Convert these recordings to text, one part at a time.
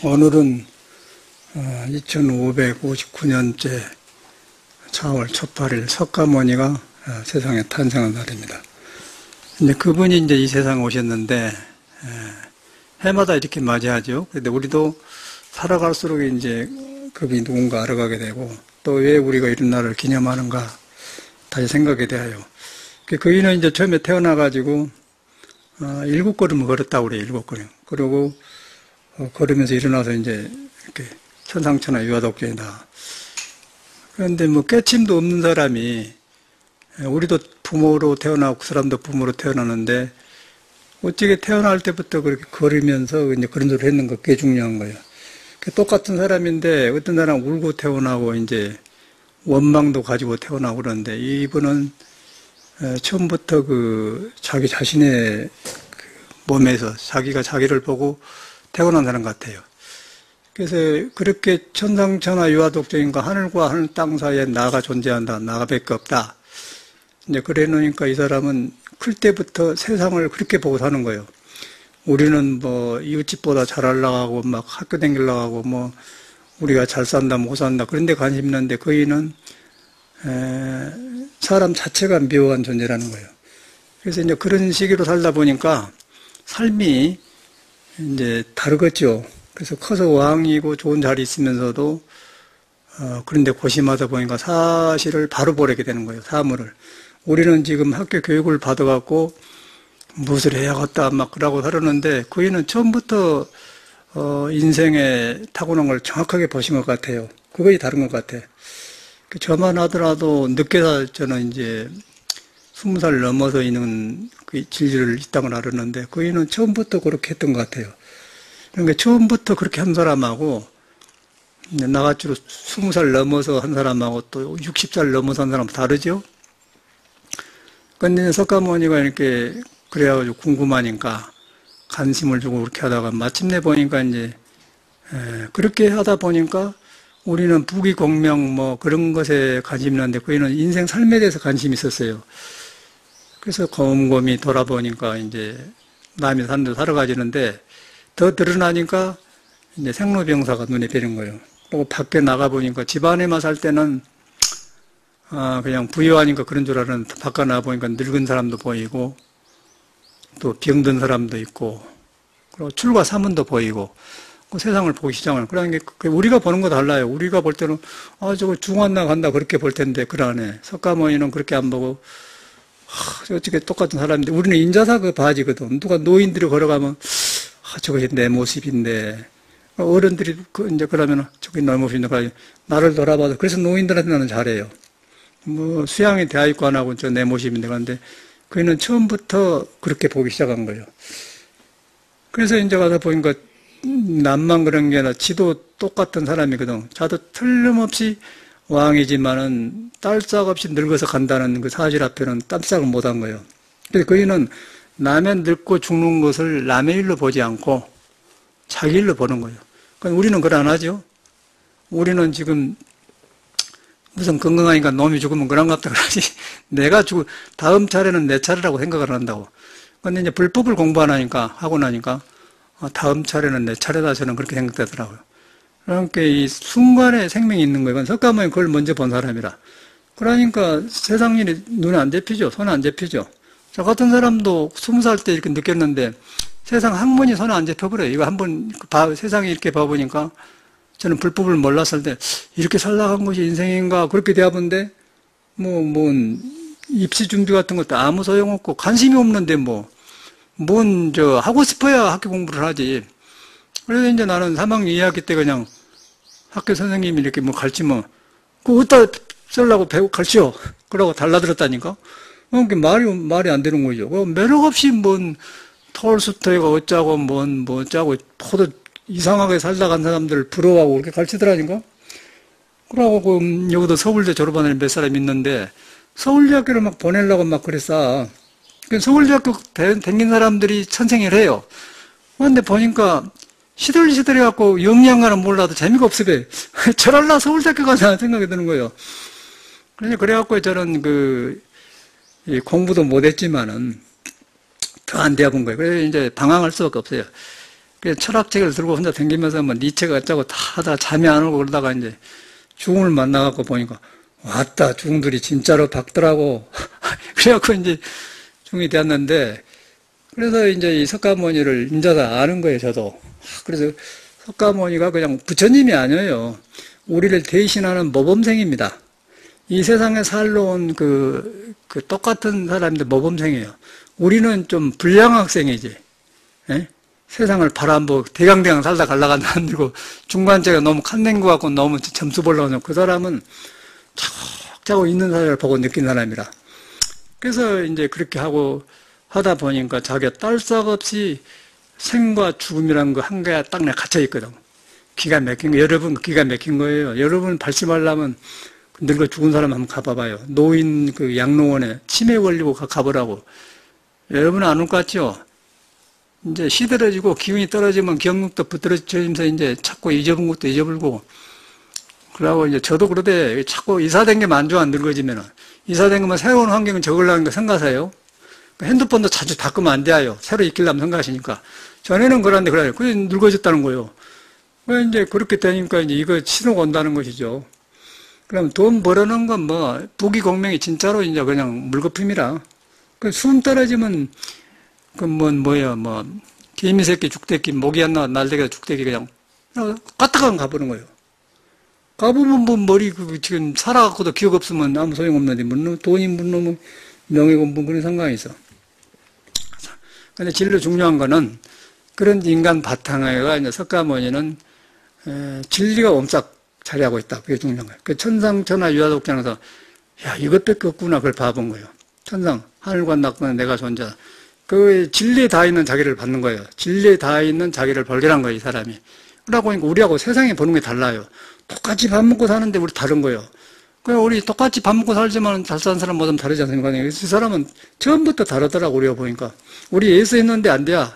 오늘은 2559년째 4월 첫8일 석가모니가 세상에 탄생한 날입니다. 이제 그분이 이제 이 세상에 오셨는데 해마다 이렇게 맞이하죠. 그런데 우리도 살아갈수록 이제 그분이 누군가 알아가게 되고 또 왜 우리가 이런 날을 기념하는가 다시 생각에 대하여. 그이는 이제 처음에 태어나가지고 7걸음을 걸었다고 그래요. 7걸음. 그리고 걸으면서 일어나서 이제 이렇게 천상천하 유아독존이다. 그런데 뭐 깨침도 없는 사람이, 우리도 부모로 태어나고 그 사람도 부모로 태어나는데 어떻게 태어날 때부터 그렇게 걸으면서 이제 그런 소리를 했는 거 꽤 중요한 거예요. 똑같은 사람인데 어떤 사람은 울고 태어나고 이제 원망도 가지고 태어나고 그러는데 이분은 처음부터 자기 자신의 몸에서 자기가 자기를 보고 태어난 사람 같아요. 그래서 그렇게 천상천하 유아독존인가 하늘과 하늘 땅 사이에 나가 존재한다. 나가밖에 없다. 이제 그래 놓으니까 이 사람은 클 때부터 세상을 그렇게 보고 사는 거예요. 우리는 뭐 이웃집보다 잘 올라가고 막 학교 다니려고 하고 뭐 우리가 잘 산다 못 산다 그런 데 관심 있는데 그이는 사람 자체가 묘한 존재라는 거예요. 그래서 이제 그런 시기로 살다 보니까 삶이 이제 다르겠죠. 그래서 커서 왕이고 좋은 자리 있으면서도 그런데 고심하다 보니까 사실을 바로 보게 되는 거예요. 사물을. 우리는 지금 학교 교육을 받아갖고 무엇을 해야겠다 막 그러고 살았는데 그이는 처음부터 인생에 타고난 걸 정확하게 보신 것 같아요. 그것이 다른 것 같아. 저만 하더라도 늦게 저는 이제 20살 넘어서 있는 그 진리를 있다고 알았는데 그이는 처음부터 그렇게 했던 것 같아요. 그러니까 처음부터 그렇게 한 사람하고 나같이 20살 넘어서 한 사람하고 또 60살 넘어서 한 사람하고 다르죠? 근데 석가모니가 이렇게 그래가지고 궁금하니까 관심을 주고 그렇게 하다가 마침내 보니까 이제 그렇게 하다 보니까 우리는 부귀공명 뭐 그런 것에 관심이 있는데 그이는 인생 삶에 대해서 관심이 있었어요. 그래서 곰곰이 돌아보니까 이제 남이 사는 데로 살아가지는데 더 드러나니까 이제 생로병사가 눈에 뵈는 거예요. 또 밖에 나가보니까 집 안에만 살 때는 그냥 부유하니까 그런 줄 알았는데 밖에 나가보니까 늙은 사람도 보이고 또 병든 사람도 있고 그리고 출가 사문도 보이고 그 세상을 보기 시작하는 그러니까 우리가 보는 거 달라요. 우리가 볼 때는 저거 중환나 간다 그렇게 볼 텐데 그러네. 석가모니는 그렇게 안 보고 어떻게 똑같은 사람인데 우리는 인자사 그 바지거든. 누가 노인들이 걸어가면 저것이 내 모습인데 어른들이 이제 그러면 저게 내 모습인데 나를 돌아봐도 그래서 노인들한테 나는 잘해요. 뭐 수양이 대하 있고 안 하고 저 내 모습인데 그런데 그는 처음부터 그렇게 보기 시작한 거예요. 그래서 이제 가서 보니까 남만 그런 게 아니라 지도 똑같은 사람이거든. 자도 틀림없이 왕이지만은 딸싹 없이 늙어서 간다는 그 사실 앞에는 땀싹을 못한 거예요. 그래서 그이는 남의 늙고 죽는 것을 남의 일로 보지 않고 자기 일로 보는 거예요. 그러니까 우리는 그걸 안 하죠. 우리는 지금 무슨 건강하니까 놈이 죽으면 그런갑다 그러지. 내가 다음 차례는 내 차례라고 생각을 한다고. 근데 이제 불법을 하고 나니까 다음 차례는 내 차례다 저는 그렇게 생각되더라고요. 그러니까 이 순간에 생명이 있는 거예요. 석가모니 그걸 먼저 본 사람이라. 그러니까 세상 일이 눈에 안 잡히죠. 손에 안 잡히죠. 저 같은 사람도 20살 때 이렇게 느꼈는데 세상 학문이 손에 안 잡혀버려요. 이거 한번 세상에 이렇게 봐보니까 저는 불법을 몰랐을 때 이렇게 살아간 것이 인생인가 그렇게 대하던데 뭔 입시 준비 같은 것도 아무 소용없고 관심이 없는데 하고 싶어야 학교 공부를 하지. 그래서 이제 나는 3학년 2학기 때 그냥 학교 선생님이 이렇게 가르치면 그거 어디다 쓰려고 배우고 가르쳐. 그러고 달라들었다니까. 그게 말이 안 되는 거죠. 매력 없이 톨스토이가 어쩌고 어쩌고 포도 이상하게 살다 간 사람들 부러워하고 그렇게 가르치더라니까. 그러고 여기도 서울대 졸업한 애들 몇 사람 있는데 서울대학교를 막 보내려고 막 그랬어. 서울대학교 다닌 사람들이 천생을 해요. 그런데 보니까 시들시들해갖고 영양가는 몰라도 재미가 없어. 저랄라 서울대학교 가자 생각이 드는 거예요. 그래갖고 저는 공부도 못했지만은 더 안 되어본 거예요. 그래서 이제 방황할 수밖에 없어요. 그래서 철학책을 들고 혼자 댕기면서 뭐 니체가 어쩌고 다 하다 잠이 안 오고 그러다가 이제 중을 만나갖고 보니까 왔다, 중들이 진짜로 박더라고. 그래갖고 이제 중이 되었는데, 그래서 이제 이 석가모니를 인자다 아는 거예요, 저도. 그래서 석가모니가 그냥 부처님이 아니에요. 우리를 대신하는 모범생입니다. 이 세상에 살러 온 그 똑같은 사람인데 모범생이에요. 우리는 좀 불량 학생이지. 예? 세상을 바라보고 대강대강 살다 갈라가 만들고 중간째가 너무 칸낸 것 같고 너무 점수 보려고 그 사람은 차곡차곡 있는 사람을 보고 느낀 사람이라. 그래서 이제 그렇게 하고 하다 보니까 자기가 딸싹 없이 생과 죽음이라는 거 한계에 딱 갇혀 있거든. 기가 막힌 거, 여러분 기가 막힌 거예요. 여러분 발심하려면 늙어 죽은 사람 한번 가봐봐요. 노인 그 양로원에 치매 걸리고 가보라고. 여러분 안 올 것 같죠? 이제 시들어지고 기운이 떨어지면 기억력도 부드러지면서 이제 자꾸 잊어본 것도 잊어버리고. 그러고 이제 저도 그러되 자꾸 이사된 게 만족 안 늙어지면은. 이사된 거면 새로운 환경을 적으려는 거 생각하세요? 핸드폰도 자주 바꾸면 안 돼요. 새로 익히려면 생각하시니까. 전에는 그런데 그래요. 그게 늙어졌다는 거예요. 이제 그렇게 되니까 이제 이거 신호가 온다는 것이죠. 그럼 돈 벌어놓은 건 뭐, 부귀공명이 진짜로 이제 그냥 물거품이라. 숨 떨어지면, 개미 새끼, 죽대기, 목이 안 나와, 날대기가 죽대기 그냥, 까딱하면 가보는 거예요. 가보면 뭐 머리, 지금 살아갖고도 기억 없으면 아무 소용없는데, 돈이 묻는 명예고 뭐 그런 상관이 있어. 근데 진로 중요한 거는, 그런 인간 바탕에가 이제 석가모니는, 진리가 옴싹 자리하고 있다. 그게 중요한 거예요. 그 천상천하 유화독장에서, 야, 이것밖에 없구나. 그걸 봐본 거예요. 천상, 하늘과 낙과 내가 존재하다. 그 진리에 다 있는 자기를 받는 거예요. 진리에 다 있는 자기를 발견한 거예요, 이 사람이. 그러고 보니까 우리하고 세상에 보는 게 달라요. 똑같이 밥 먹고 사는데 우리 다른 거예요. 그냥 우리 똑같이 밥 먹고 살지만 잘 사는 사람 뭐든 다르지 않습니까? 이 사람은 처음부터 다르더라고, 우리가 보니까. 우리 예수 했는데 안 돼요.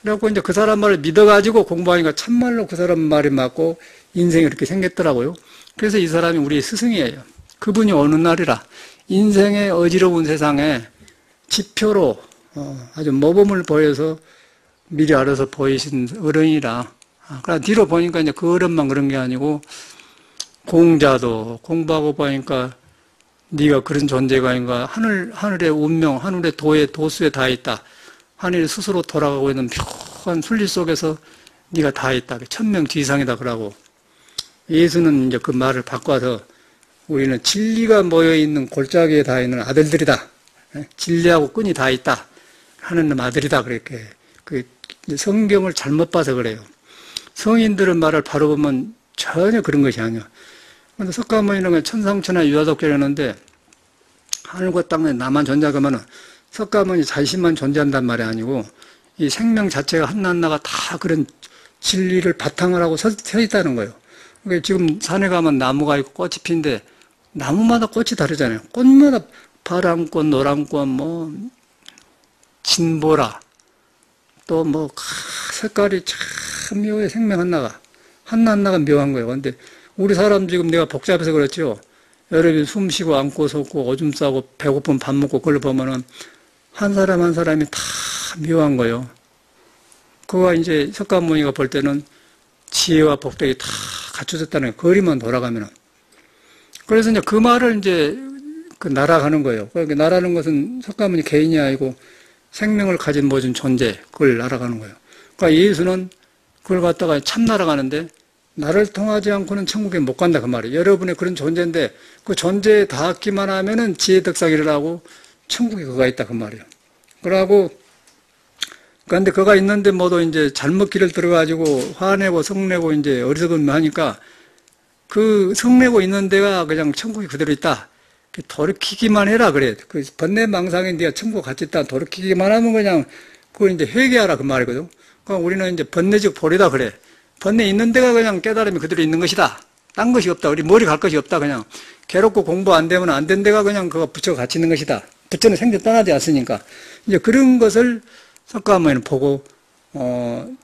그래갖고 이제 그 사람 말을 믿어가지고 공부하니까 참말로 그 사람 말이 맞고 인생이 이렇게 생겼더라고요. 그래서 이 사람이 우리의 스승이에요. 그분이 어느 날이라 인생의 어지러운 세상에 지표로 아주 모범을 보여서 미리 알아서 보이신 어른이라. 그러나 뒤로 보니까 이제 그 어른만 그런 게 아니고 공자도 공부하고 보니까 네가 그런 존재가 아닌가. 하늘의 운명, 하늘의 도수에 다 있다. 하늘이 스스로 돌아가고 있는 묘한 순리 속에서 네가 다 있다. 천명 뒤상이다 그러고. 예수는 이제 그 말을 바꿔서 우리는 진리가 모여있는 골짜기에 다 있는 아들들이다. 진리하고 끈이 다 있다. 하는 아들이다. 그렇게. 성경을 잘못 봐서 그래요. 성인들의 말을 바로 보면 전혀 그런 것이 아니야. 근데 석가모니는 천상천하 유화독결이었는데 하늘과 땅에 나만 존재하면은 석가모니 자신만 존재한단 말이 아니고 이 생명 자체가 하나하나가 다 그런 진리를 바탕을 하고 서 있다는 거예요. 그러니까 지금 산에 가면 나무가 있고 꽃이 피는데 나무마다 꽃이 다르잖아요. 꽃마다 파랑꽃, 노랑꽃, 진보라, 또 색깔이 참 묘해. 생명 하나하나가 묘한 거예요. 근데 우리 사람 지금 내가 복잡해서 그렇죠. 여러분 숨 쉬고 앉고 섰고 오줌 싸고 배고프면 밥 먹고 그걸 보면은 한 사람 한 사람이 다 묘한 거예요. 그거 이제 석가모니가 볼 때는 지혜와 복덕이 다 갖춰졌다는 거예요. 거리만 돌아가면은. 그래서 이제 그 말을 이제 날아가는 거예요. 그러니까 나라는 것은 석가모니 개인이 아니고 생명을 가진 모든 존재, 그걸 날아가는 거예요. 그러니까 예수는 그걸 갖다가 참 날아가는데 나를 통하지 않고는 천국에 못 간다 그 말이에요. 여러분의 그런 존재인데 그 존재에 닿기만 하면은 지혜덕사기를 하고 천국에 그가 있다 그 말이에요. 그러고 그런데 그가 있는데 모두 이제 잘못 길을 들어가지고 화내고 성내고 이제 어리석은 하니까 그 성내고 있는 데가 그냥 천국이 그대로 있다. 돌이키기만 해라 그래. 그 번뇌망상에 네가 천국 같이 있다. 돌이키기만 하면 그냥 그걸 이제 회개하라 그 말이거든. 그러니까 우리는 이제 번뇌적 보리다 그래. 번뇌 있는 데가 그냥 깨달음이 그대로 있는 것이다. 딴 것이 없다. 우리 머리 갈 것이 없다. 그냥 괴롭고 공부 안 되면 안 된 데가 그냥 그거 부처가 같이 있는 것이다. 부처는 생전 떠나지 않으니까. 이제 그런 것을 석가모니는 보고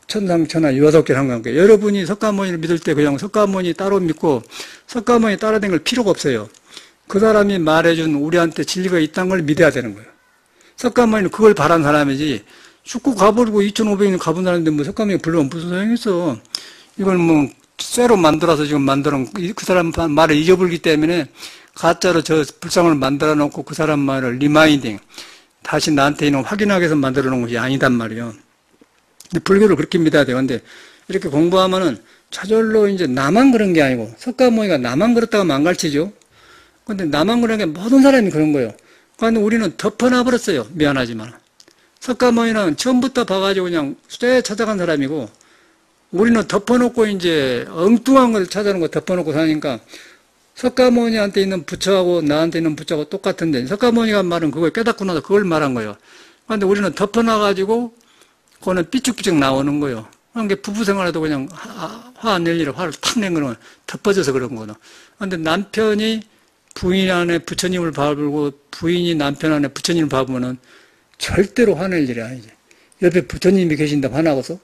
천상천하 유화독결 한 거니까 여러분이 석가모니를 믿을 때 그냥 석가모니 따로 믿고 석가모니 따라 댕길 필요가 없어요. 그 사람이 말해준 우리한테 진리가 있다는 걸 믿어야 되는 거예요. 석가모니는 그걸 바란 사람이지 죽고 가버리고 2,500년 가본 사람인데 뭐 석가모니 불러면 무슨 소용이 있어. 이걸 뭐 쇠로 만들어서 지금 만들어놓은 그 사람 말을 잊어버리기 때문에 가짜로 저 불상을 만들어 놓고 그 사람 말을 리마인딩, 다시 나한테 있는 확인하기 위해서 만들어 놓은 것이 아니단 말이에요. 근데 불교를 그렇게 믿어야 돼요. 근데 이렇게 공부하면은 저절로 이제 나만 그런 게 아니고, 석가모니가 나만 그렇다고 하면 안 가르치죠. 근데 나만 그런 게 모든 사람이 그런 거예요. 그런데 우리는 덮어놔버렸어요. 미안하지만. 석가모니는 처음부터 봐가지고 그냥 쇠 찾아간 사람이고, 우리는 덮어놓고 이제 엉뚱한 걸 찾아놓은 거 덮어놓고 사니까, 석가모니한테 있는 부처하고 나한테 있는 부처하고 똑같은데, 석가모니가 말은 그걸 깨닫고 나서 그걸 말한 거예요. 그런데 우리는 덮어놔가지고, 그거는 삐쭉삐쭉 나오는 거예요. 그러니까 부부 생활에도 그냥 화 안 낼 일을 화를 탁 낸 거는 덮어져서 그런 거거든. 그런데 남편이 부인 안에 부처님을 밟고 부인이 남편 안에 부처님을 밟으면은 절대로 화낼 일이 아니지. 옆에 부처님이 계신다 화나고서,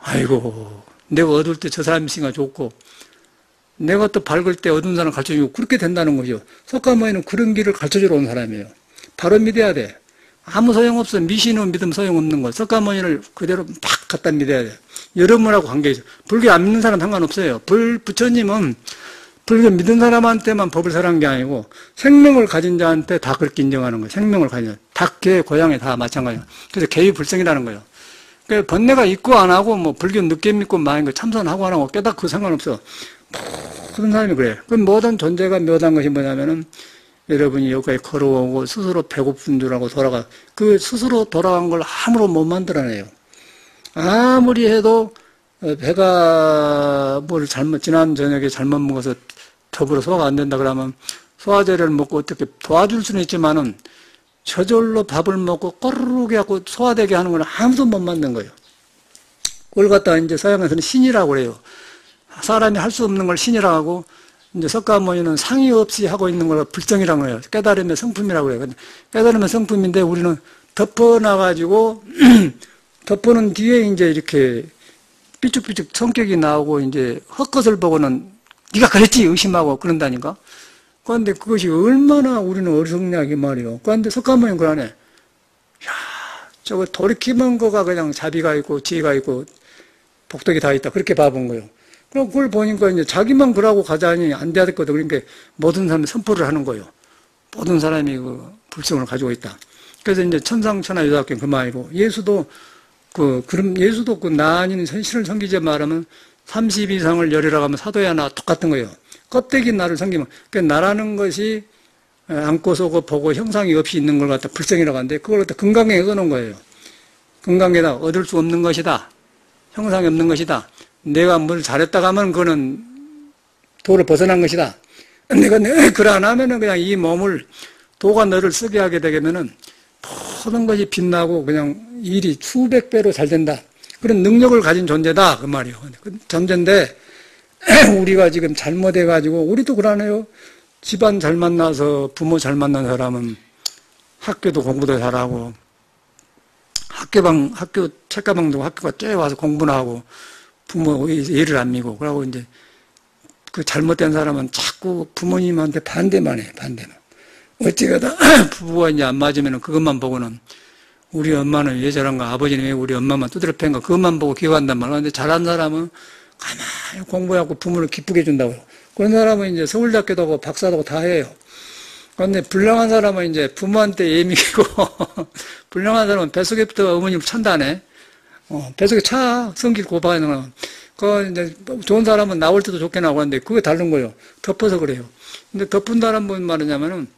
아이고, 내가 어두울 때 저 사람 있으니까 좋고, 내가 또 밝을 때 어두운 사람 가르쳐주고, 그렇게 된다는 거죠. 석가모니는 그런 길을 가르쳐주러 온 사람이에요. 바로 믿어야 돼. 아무 소용없어. 미신은 믿으면 소용없는 거. 석가모니를 그대로 딱 갖다 믿어야 돼. 여러분하고 관계있어. 불교 안 믿는 사람 상관없어요. 부처님은 불교 믿는 사람한테만 법을 설한 게 아니고 생명을 가진 자한테 다 그렇게 인정하는 거예요. 생명을 가진 자. 닭, 개, 고양이 다 마찬가지예요. 그래서 개유불성이라는 거예요. 그러니까 번뇌가 있고 안 하고 뭐 불교 늦게 믿고 많은 거 참선하고 안 하고 깨닫고 상관없어. 모든 사람이 그래요. 그 모든 존재가 묘한 것이 뭐냐면은 여러분이 여기까지 걸어오고 스스로 배고픈 줄 알고 돌아가, 그 스스로 돌아간 걸 아무로 못 만들어내요. 아무리 해도 배가 뭘 지난 저녁에 잘못 먹어서 더불어 소화가 안 된다 그러면 소화제를 먹고 어떻게 도와줄 수는 있지만은 저절로 밥을 먹고 꼬르륵 해갖고 소화되게 하는 건 아무도 못 만든 거예요. 그걸 갖다가 이제 서양에서는 신이라고 그래요. 사람이 할 수 없는 걸 신이라고 하고, 이제 석가모니는 상의 없이 하고 있는 걸 불정이라고 해요. 깨달음의 성품이라고 해요. 깨달음의 성품인데 우리는 덮어놔가지고, 덮어놓은 뒤에 이제 이렇게 삐쭉삐쭉 성격이 나오고 이제 헛것을 보고는 네가 그랬지 의심하고 그런다니까. 그런데 그것이 얼마나 우리는 어리석냐 이 말이에요. 그런데 석가모니는 그러네. 야, 저거 돌이키는 거가 그냥 자비가 있고 지혜가 있고 복덕이 다 있다. 그렇게 봐본 거예요. 그럼 그걸 보니까 이제 자기만 그러고 가자니 안 돼야 될 거다. 그러니까 모든 사람이 선포를 하는 거예요. 모든 사람이 그 불성을 가지고 있다. 그래서 이제 천상천하유사학경 그 말이고, 예수도 예수도 그 나 아닌 현실을 섬기지 말하면 32상을 열이라고 하면 사도야 나 똑같은 거예요. 껍데기 나를 섬기면, 그 나라는 것이 안고서 보고 형상이 없이 있는 걸 갖다 불성이라고 하는데, 그걸 갖다 금강경에 써놓은 거예요. 금강경에다 얻을 수 없는 것이다. 형상이 없는 것이다. 내가 뭘 잘했다고 하면 그거는 도를 벗어난 것이다. 내가 그걸 안 하면은 그냥 이 몸을 도가 너를 쓰게 하게 되면은 모든 것이 빛나고 그냥 일이 수백 배로 잘 된다. 그런 능력을 가진 존재다. 그 말이에요. 그 존재인데 우리가 지금 잘못해가지고, 우리도 그러네요. 집안 잘 만나서 부모 잘 만난 사람은 학교도 공부도 잘하고, 학교 책가방도 학교가 쬐 와서 공부나 하고, 부모 예를 안 미고, 그러고 이제 그 잘못된 사람은 자꾸 부모님한테 반대만 해, 반대만. 어찌가다 부부가 이제 안 맞으면 그것만 보고는 우리 엄마는 왜 저런가, 아버지는 왜 우리 엄마만 두드려 팬가, 그것만 보고 기억한단 말이야. 근데 잘한 사람은 가만히 공부하고 부모를 기쁘게 해준다고. 그런 사람은 이제 서울대학교도 하고 박사도 하고 다 해요. 그런데 불량한 사람은 이제 부모한테 예민이고, 불량한 사람은 뱃속에부터 어머님을 찬다네. 뱃속에 차, 성질 고박하는 거는. 그, 이제, 좋은 사람은 나올 때도 좋게 나오고 하는데, 그게 다른 거예요. 덮어서 그래요. 근데 덮은 사람 뭔 말이냐면은,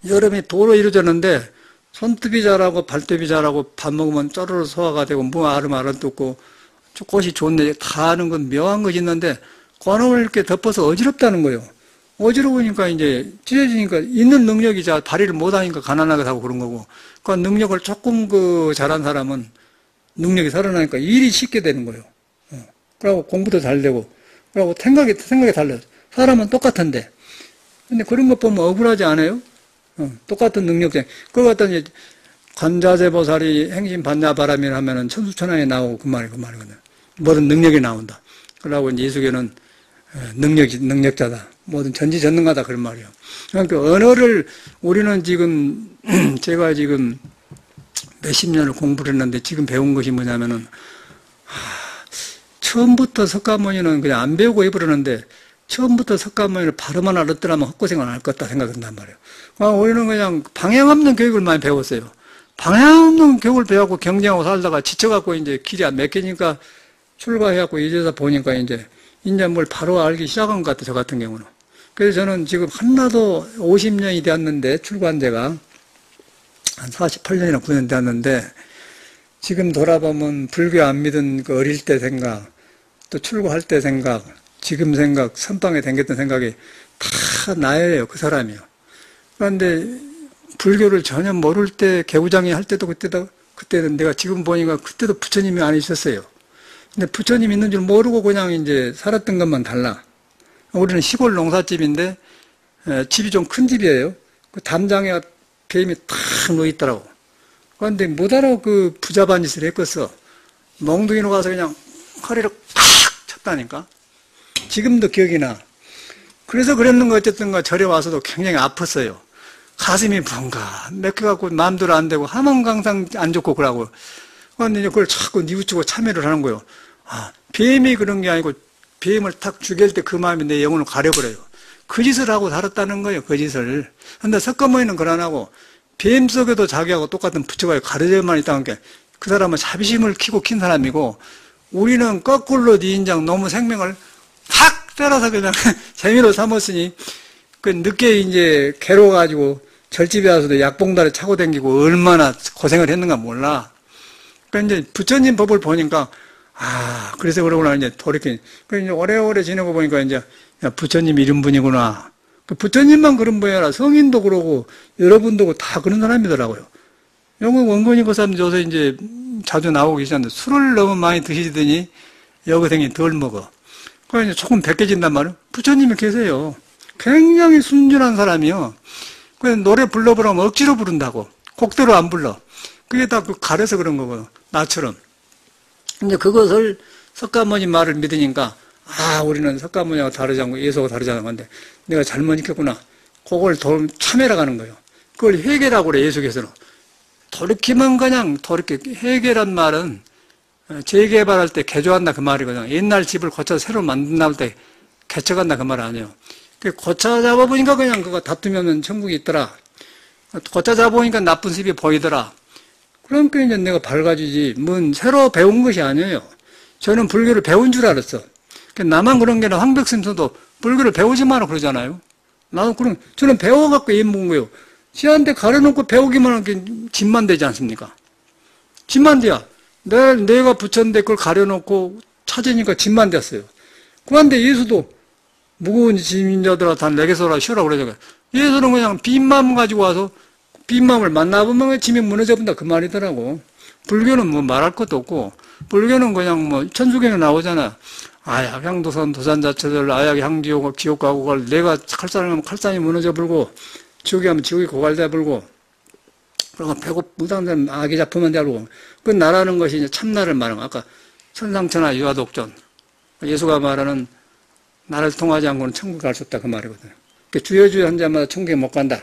여름에 도로 이루어졌는데, 손톱이 자라고, 발톱이 자라고, 밥 먹으면 쪼르르 소화가 되고, 뭐 아름아름 돋고, 꽃이 좋네. 다 하는 건 묘한 것이 있는데, 그놈을 이렇게 덮어서 어지럽다는 거예요. 어지러우니까 이제 찢어지니까 있는 능력이 발휘를 못하니까 가난하게 하고 그런 거고, 그 능력을 조금 잘한 사람은 능력이 살아나니까 일이 쉽게 되는 거예요. 그러고 공부도 잘 되고, 그러고 생각이 달라요. 사람은 똑같은데. 근데 그런 것 보면 억울하지 않아요? 똑같은 능력자. 그거 갖다 이제 관자재보살이 행신 반야바람이라 하면은 천수천하에 나오고 그 말이거든. 모든 능력이 나온다. 그러고 이제 예수교는 능력자다. 모든 전지전능하다. 그런 말이에요. 그러니까 언어를 우리는 지금, 제가 지금 몇십 년을 공부를 했는데 지금 배운 것이 뭐냐면은, 처음부터 석가모니는 그냥 안 배우고 해버리는데, 처음부터 석가모니를 바로만 알았더라면 헛고생을 안 할 것 같다 생각한단 말이에요. 우리는 그냥 방향 없는 교육을 많이 배웠어요. 방향 없는 교육을 배우고 경쟁하고 살다가 지쳐갖고 이제 길이 안 맥히니까 출가해갖고 이제서 보니까 이제 뭘 바로 알기 시작한 것 같아요, 저 같은 경우는. 그래서 저는 지금 한나도 50년이 되었는데, 출가한 지가 한 48년이나 9년 되었는데, 지금 돌아보면 불교 안 믿은 그 어릴 때 생각, 또 출가할 때 생각, 지금 생각, 선방에 댕겼던 생각이 다 나예요, 그 사람이요. 그런데 불교를 전혀 모를 때, 개구장이 할 때도 그때는 내가 지금 보니까 그때도 부처님이 안 있었어요. 근데 부처님 있는 줄 모르고 그냥 이제 살았던 것만 달라. 우리는 시골 농사집인데, 집이 좀 큰 집이에요. 그 담장에 뱀이 탁 누워있더라고. 그런데 못 알아 그 부자반 짓을 했겠어. 몽둥이로 가서 그냥 허리를 팍 쳤다니까. 지금도 기억이 나. 그래서 그랬는가 어쨌든가 절에 와서도 굉장히 아팠어요. 가슴이 벙가 맥혀갖고 마음대로 안 되고 하면 항상 안 좋고 그러고. 그런데 그걸 자꾸 뉘우치고 참여를 하는 거예요. 뱀이 그런 게 아니고 뱀을 탁 죽일 때 그 마음이 내 영혼을 가려버려요. 그 짓을 하고 살았다는 거예요, 그 짓을. 근데 석가모니는 그걸 안 하고 뱀 속에도 자기하고 똑같은 부처가 가려져만 있다는 게 그 사람은 자비심을 키고 킨 사람이고 우리는 거꾸로 네 인장 너무 생명을 탁 때려서 그냥 재미로 삼았으니 그 늦게 이제 괴로워가지고 절집에 와서도 약봉다리 차고 다니고 얼마나 고생을 했는가 몰라. 그러니까 이제 부처님 법을 보니까 그래서 그러구나 이제 돌이켜. 그 이제 오래오래 지내고 보니까 이제 부처님 이런 분이구나. 그 부처님만 그런 분이 아니라 성인도 그러고 여러분도 다 그런 사람이더라고요. 영국 원건이 그 사람들 요새 이제 자주 나오고 계시는데 술을 너무 많이 드시더니 여고생이 덜 먹어. 그래서 이제 조금 벗겨진단 말이에요. 부처님이 계세요. 굉장히 순진한 사람이요. 그래서 노래 불러보라면 억지로 부른다고. 곡대로 안 불러. 그게 다 가려서 그런 거거든. 나처럼. 근데 그것을 석가모니 말을 믿으니까 우리는 석가모니하고 다르지 않고 예수하고 다르지 않은 건데 내가 잘못 익혔구나. 그걸 참회라 가는 거예요. 그걸 회개라고 그래, 예수께서는. 돌이키면 그냥 돌이켜. 회개란 말은 재개발할 때 개조한다 그 말이거든요. 옛날 집을 고쳐 새로 만든다 할 때 개척한다 그 말 아니에요. 고쳐 잡아보니까 그냥 그거 다투면 천국이 있더라. 고쳐 잡아보니까 나쁜 습이 보이더라. 그러니까 이제 내가 밝아지지. 새로 배운 것이 아니에요. 저는 불교를 배운 줄 알았어. 나만 그런 게 아니라 황백심서도 불교를 배우지 마라 그러잖아요. 저는 배워갖고 입문 거예요. 지한테 가려놓고 배우기만 한 게 집만 되지 않습니까? 집만 돼야. 내가 부처인데 그걸 가려놓고 찾으니까 집만 됐어요. 그런데 예수도 무거운 짐인 자들아 다 내게서라 쉬어라 그러잖아요. 예수는 그냥 빈 마음 가지고 와서 빈 마음을 만나보면 짐이 무너져본다 그 말이더라고. 불교는 뭐 말할 것도 없고 불교는 그냥 천수경에 나오잖아. 아약 향도선 도산자체들 아약 향지옥 지옥 가고 갈 내가 칼산을 하면 칼산이 무너져 불고 지옥에 하면 지옥이 고갈돼 불고 그리고 무당된 아기 잡으면 되고 그 나라는 것이 이제 참나를 말하는 아까 천상천하 유아독존 예수가 말하는 나를 통하지 않고는 천국 갈 수 없다 그 말이거든요. 주여주여 한 자마다 천국에 못 간다.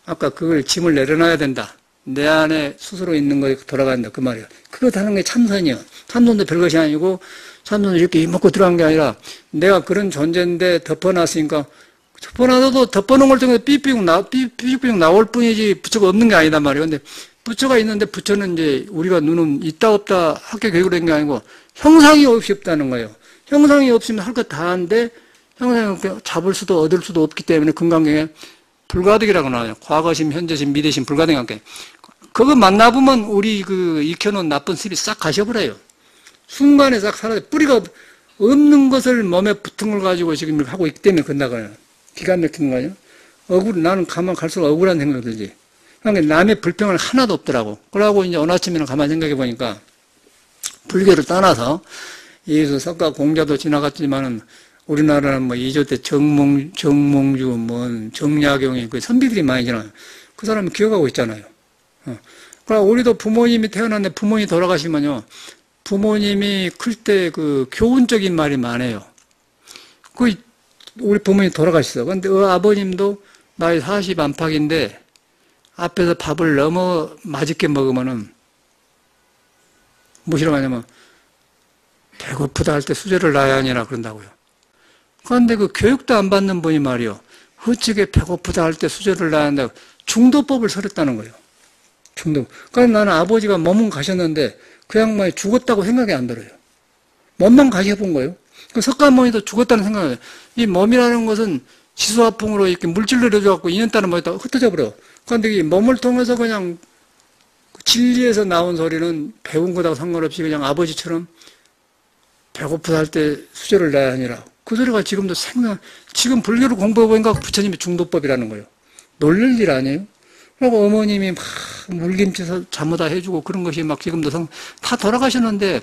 아까 그걸 짐을 내려놔야 된다. 내 안에 스스로 있는 거에 돌아간다 그 말이에요. 그거 하는 게 참선이요. 참선도 별것이 아니고 참선을 이렇게 입먹고 들어간 게 아니라 내가 그런 존재인데 덮어놨으니까 덮어놔도 덮어놓은 걸 통해서 삐삐삐 나올 뿐이지 부처가 없는 게 아니단 말이에요. 근데 부처가 있는데 부처는 이제 우리가 눈은 있다 없다 학교 교육을 한 게 아니고 형상이 없이 없다는 거예요. 형상이 없으면 할 것 다 하는데 형상이 잡을 수도 얻을 수도 없기 때문에 금강경에 불가득이라고 나와요. 과거심, 현재심, 미래심, 불가능하게. 그거 만나보면 우리 익혀놓은 나쁜 습이 싹 가셔버려요. 순간에 싹 사라져. 뿌리가 없는 것을 몸에 붙은 걸 가지고 지금 이렇게 하고 있기 때문에 건다고요. 기가 막히는 거예요. 나는 가만 갈수록 억울한 생각이 들지. 그러니까 남의 불평은 하나도 없더라고. 그러고 이제 어느 아침에는 가만히 생각해 보니까 불교를 떠나서 예수 석가 공자도 지나갔지만은 우리나라는 2조 때 정몽주, 정약용이 그 선비들이 많이 지나요. 그 사람을 기억하고 있잖아요. 그러니까 우리도 부모님이 태어났는데 부모님이 돌아가시면요. 부모님이 클 때 교훈적인 말이 많아요. 우리 부모님이 돌아가셨어. 근데 아버님도 나이 40 안팎인데, 앞에서 밥을 너무 맛있게 먹으면은 무엇이라고 하냐면 배고프다 할 때 수저를 놔야 하니라 그런다고요. 그런데 그 교육도 안 받는 분이 말이요. 어찌게 배고프다 할 때 수저를 놔야 한다고 중도법을 설했다는 거예요. 중도. 그러니까 나는 아버지가 몸은 가셨는데 그 양반이 죽었다고 생각이 안 들어요. 몸만 가셔본 거예요. 그 석가모니도 죽었다는 생각을 해요. 이 몸이라는 것은 지수화풍으로 이렇게 물질을 넣어줘갖고 2년 따라 뭐다 흩어져 버려. 그런데 이 몸을 통해서 그냥 진리에서 나온 소리는 배운 거다고 상관없이 그냥 아버지처럼 배고프다 할 때 수저를 놔야 하니라. 그 소리가 지금도 지금 불교를 공부해보니까 부처님이 중도법이라는 거예요. 놀랄 일 아니에요? 그리고 어머님이 막 물김치 자모다 해주고 그런 것이 막 지금도 다 돌아가셨는데,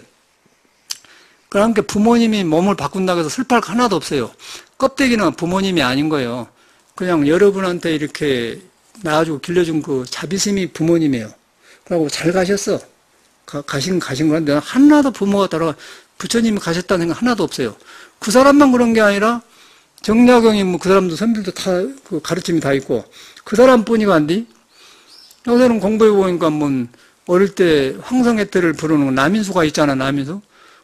그러니까 부모님이 몸을 바꾼다고 해서 슬퍼할 거 하나도 없어요. 껍데기는 부모님이 아닌 거예요. 그냥 여러분한테 이렇게 낳아주고 길러준 그 자비심이 부모님이에요. 그리고 잘 가셨어. 가신 건데 하나도 부모가 돌아가, 부처님이 가셨다는 생각 하나도 없어요. 그 사람만 그런 게 아니라 정약용이 뭐 그 사람도 선비들도 다 그 가르침이 다 있고 그 사람뿐이가 안디. 요새는 공부해 보니까 뭐 어릴 때 황성애 때를 부르는 남인수가 있잖아. 남인수.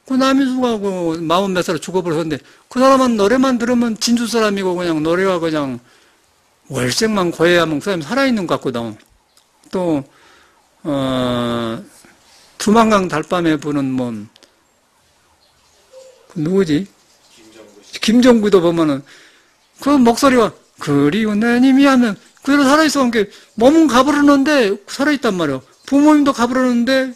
그 남인수가 그 40몇 살에 죽어버렸는데 그 사람은 노래만 들으면 진주 사람이고 그냥 노래가 그냥 월색만 고해야만 그 사람이 살아있는 것 같거든. 또 두만강 달밤에 부는 뭐 누구지? 김정구도 보면은 그 목소리가 그리운 내님이 하면 그대로 살아있어. 그러니까 몸은 가버렸는데 살아있단 말이에요. 부모님도 가버렸는데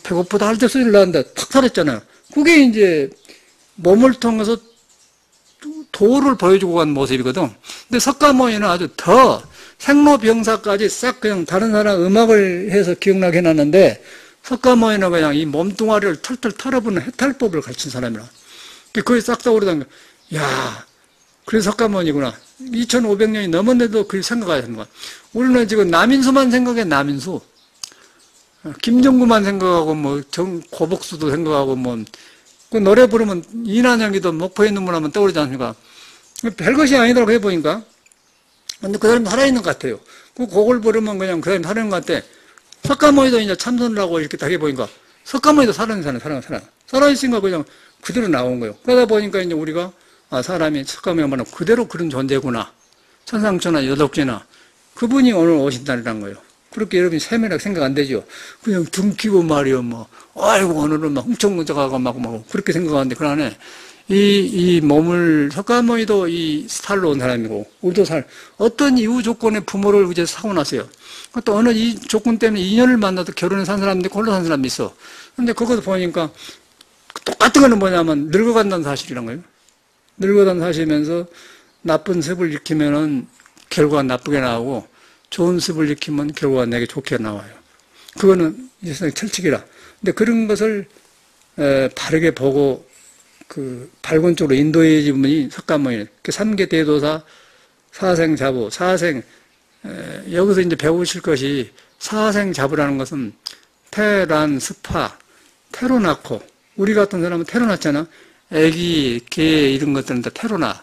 배고프다 할 때 소리를 나는데 탁 살았잖아요. 그게 이제 몸을 통해서 도를 보여주고 간 모습이거든. 근데 석가모니는 아주 더 생로병사까지 싹 그냥 다른 사람 음악을 해서 기억나게 해놨는데 석가모니는 그냥 이 몸뚱아리를 털털 털어보는 해탈법을 가르친 사람이라. 거의 싹 다 오르다는 거야. 야, 그래서 석가모니구나. 2500년이 넘었는데도 그렇게 생각해야 하는 거야. 우리는 지금 남인수만 생각해, 남인수. 김정구만 생각하고, 뭐, 고복수도 생각하고, 뭐, 그 노래 부르면 이난영이도 목포의 눈물 하면 떠오르지 않습니까? 별것이 아니더라고 해보니까. 근데 그 사람이 살아있는 것 같아요. 그 곡을 부르면 그냥 그 사람이 살아있는 것 같아. 석가모니도 이제 참선을 하고 이렇게 딱 해보니까 석가모니도 살아있는 사람, 살아있으니까 그냥 그대로 나온 거예요. 그러다 보니까 이제 우리가 사람이 석가모니 말하면 그대로 그런 존재구나. 천상천하 여덕지나 그분이 오늘 오신다는 거예요. 그렇게 여러분이 세밀하게 생각 안 되죠. 그냥 등키고 말이요, 뭐, 아이고, 오늘은 막 흥청흥청하고 막 그렇게 생각하는데, 그러네. 이 몸을, 석가모니도 이 살로 온 사람이고, 우리도 어떤 이유 조건에 부모를 이제 사고 났어요. 또 어느 이 조건 때문에 인연을 만나도 결혼을 산 사람인데 홀로 산 사람이 있어. 근데 그것도 보니까 똑같은 거는 뭐냐면 늙어간다는 사실이란 거예요. 늙어간다는 사실이면서 나쁜 습을 익히면은 결과가 나쁘게 나오고, 좋은 습을 익히면 결과가 내게 좋게 나와요. 그거는 이 세상의 철칙이라. 근데 그런 것을 바르게 보고 발권 쪽으로 인도해 준 분이 석가모니. 그 3계 대도사, 사생자부, 여기서 이제 배우실 것이 사생자부라는 것은 태란, 스파, 태로 낳고, 우리 같은 사람은 태로 낳잖아. 애기, 개 이런 것들은 다 태로 낳아.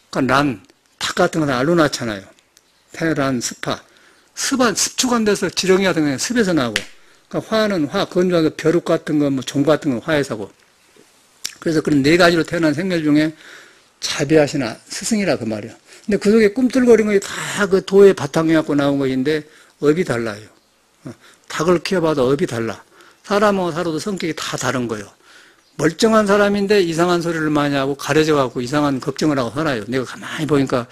그러니까 닭 같은 건 알로 낳잖아요. 태란, 스파. 습축한 데서 지렁이 같은 건 습에서 나고, 그러니까 화는 건조한 벼룩 같은 거, 뭐 종 같은 건 화에서 하고. 그래서 그런 4가지로 태어난 생멸 중에 자비하시나 스승이라 그 말이야. 근데 그 속에 꿈틀거리는 게 다 그 도의 바탕에 갖고 나온 것인데 업이 달라요. 닭을 키워봐도 업이 달라. 사람하고 살아도 성격이 다 다른 거예요. 멀쩡한 사람인데 이상한 소리를 많이 하고 가려져갖고 이상한 걱정을 하고 살아요. 내가 가만히 보니까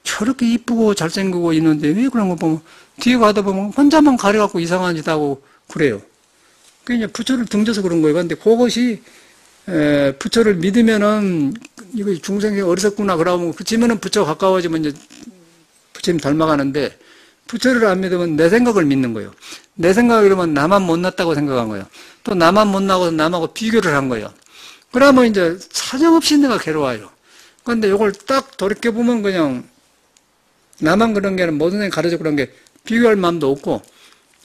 저렇게 이쁘고 잘생기고 있는데 왜 그런 거 보면 뒤에 가다 보면 혼자만 가려갖고 이상한 짓 하고 그래요. 그게 이제 부처를 등져서 그런 거예요. 근데 그것이 부처를 믿으면은 이거 중생이 어리석구나 그러고 그치면은 부처 가까워지면 이제 부처님 닮아가는데 부처를 안 믿으면 내 생각을 믿는 거예요. 내 생각을 그러면 나만 못났다고 생각한 거예요. 또 나만 못나고 남하고 비교를 한 거예요. 그러면 이제 사정없이 내가 괴로워요. 그런데 이걸 딱 돌이켜보면 그냥 나만 그런 게 아니라 모든 사람이 가르쳐 그런 게 비교할 마음도 없고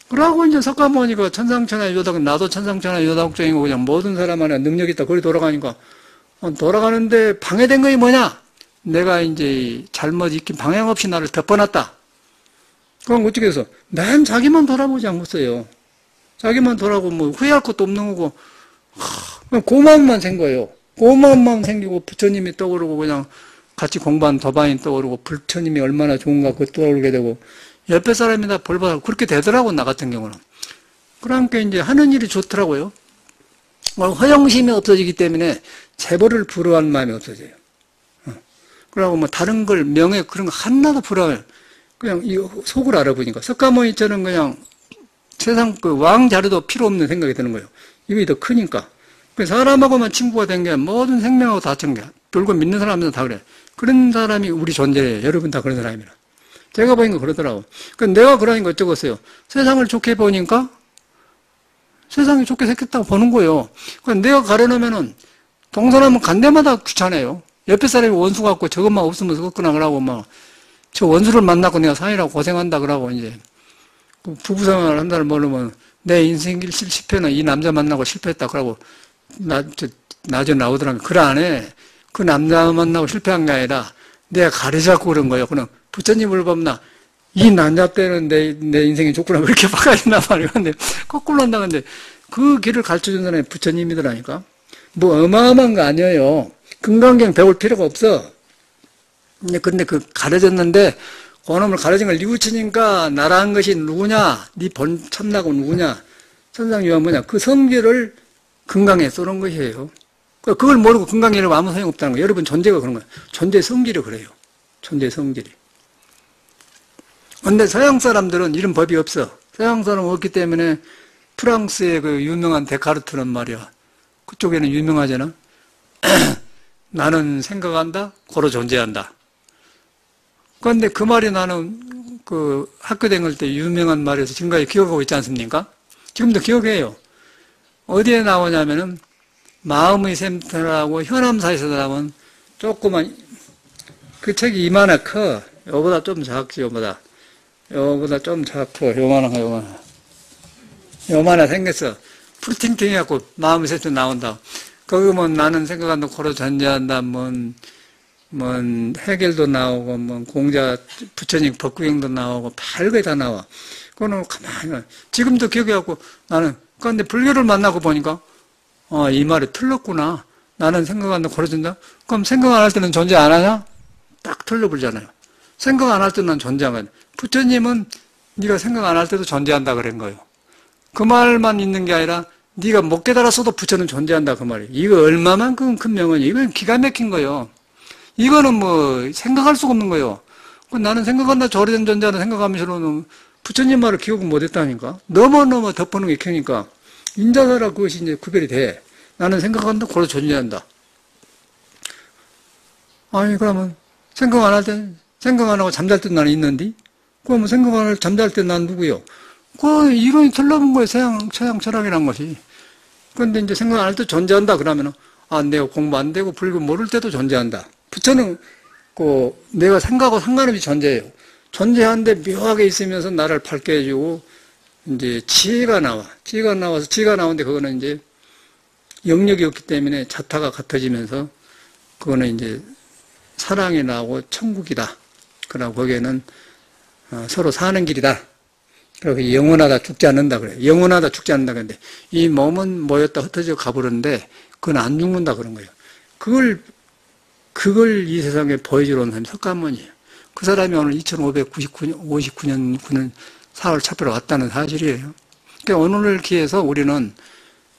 그러고 이제 석가모니가 천상천하 요덕, 나도 천상천하 요덕정이고 그냥 모든 사람 안에 능력이 있다. 거기 돌아가니까 돌아가는데 방해된 것이 뭐냐? 내가 이제 잘못 익힌 방향 없이 나를 덮어놨다. 그럼 어떻게 해서? 맨 자기만 돌아보지 않겠어요. 자기만 돌아보고 뭐 후회할 것도 없는 거고, 고마움만 생겨요. 고마움만 생기고 부처님이 떠오르고 그냥 같이 공부한 도반이 떠오르고 부처님이 얼마나 좋은가 그거 떠오르게 되고 옆에 사람이 다 벌받고 그렇게 되더라고 나 같은 경우는. 그러니까 이제 하는 일이 좋더라고요. 허영심이 없어지기 때문에 재벌을 부러워하는 마음이 없어져요. 그러고 뭐 다른 걸 명예 그런 거 하나도 부러워요. 그냥 이 속을 알아보니까 석가모니처럼 그냥 세상 그 왕 자료도 필요 없는 생각이 드는 거예요. 입이 더 크니까. 사람하고만 친구가 된 게 모든 생명하고 다 친구. 별거 믿는 사람들은 다 그래. 그런 사람이 우리 존재예요. 여러분 다 그런 사람이라. 제가 보니까 그러더라고. 내가 그러니까 어쩌겠어요. 세상을 좋게 보니까 세상이 좋게 생겼다고 보는 거예요. 내가 가려놓으면은 동서남은 간 데마다 귀찮아요. 옆에 사람이 원수 같고 저것만 없으면 썩거나 그러고 막 저 원수를 만나고 내가 사이라고 고생한다 그러고 이제 부부생활을 한다를 모르면 내 인생 실패는 이 남자 만나고 실패했다 그러고 나중에 나오더라고요. 그래 안 해. 그 남자 만나고 실패한 게 아니라 내가 가르쳐갖고 그런 거예요. 그럼 부처님을 보면 이 남자 때는 내 인생이 좋구나. 왜 이렇게 바꿔진단 말이에요. 근데 거꾸로 한다. 근데 그 길을 가르쳐준 사람이 부처님이더라니까. 뭐 어마어마한 거 아니에요. 금강경 배울 필요가 없어. 근데 그 가르쳤는데 그놈을 가르친 걸 뉘우치니까 나라는 것이 누구냐? 네 본 참나고 누구냐? 천상유한 뭐냐? 그 성질을 금강에 쏘는 것이에요. 그걸 모르고 금강이라고 아무 소용 없다는 거예요. 여러분 존재가 그런 거예요. 존재의 성질이 그래요. 존재의 성질이. 근데 서양 사람들은 이런 법이 없어. 서양 사람은 없기 때문에 프랑스의 그 유명한 데카르트는 말이야. 그쪽에는 유명하잖아. 나는 생각한다, 고로 존재한다. 그런데 그 말이 나는 그 학교 다닐 때 유명한 말에서 지금까지 기억하고 있지 않습니까? 지금도 기억해요. 어디에 나오냐면은 마음의 샘터라고 현암사에서 나온 조그만 그 책이 이만하 커. 요보다 좀 작지, 요보다 좀 작고 요만하 생겼어. 푸르팅팅해갖고 마음의 샘터 나온다. 거기 뭐 나는 생각한다, 고로 존재한다, 해결도 나오고, 공자, 부처님 법구경도 나오고, 별게 다 나와. 그거는 가만히, 지금도 기억해갖고 나는, 그런데 불교를 만나고 보니까, 이 말이 틀렸구나. 나는 생각한다, 고려진다? 그럼 생각 안 할 때는 존재 안 하냐? 딱 틀려버리잖아요. 생각 안 할 때는 존재하면. 부처님은 네가 생각 안 할 때도 존재한다 그런 거예요. 그 말만 있는 게 아니라, 네가 못 깨달았어도 부처는 존재한다 그 말이에요. 이거 얼마만큼 큰 명언이에요. 이건 기가 막힌 거예요. 이거는 뭐 생각할 수가 없는 거예요. 나는 생각한다 저런 존재하는 생각하면서는 부처님 말을 기억을 못했다니까. 너무너무 덮어놓은 게 크니까 인자사라 그것이 이제 구별이 돼. 나는 생각한다 고로 존재한다. 아니 그러면 생각 안 할 때 생각 안 하고 잠잘 때 나는 있는데 그러면 생각 안 하고 잠잘 때 난 누구요? 그 이론이 틀려본 거예요. 서양 철학이란 것이. 그런데 이제 생각 안 할 때 존재한다 그러면은 내가 공부 안 되고 불교 모를 때도 존재한다. 부처는 내가 생각하고 상관없이 존재해요. 존재하는데 묘하게 있으면서 나를 밝게 해주고 이제 지혜가 나와. 지혜가 나오는데 그거는 이제 영역이 없기 때문에 자타가 같아지면서 그거는 이제 사랑이 나오고 천국이다. 그러고 거기에는 서로 사는 길이다. 그리고 영원하다 죽지 않는다 그래요. 영원하다 죽지 않는다 그런데 이 몸은 모였다 흩어져 가버렸는데 그건 안 죽는다 그런 거예요. 그걸 이 세상에 보여주러 온 사람이 석가모니예요. 그 사람이 오늘 2559년 4월 차별에 왔다는 사실이에요. 그러니까 오늘을 기해서 우리는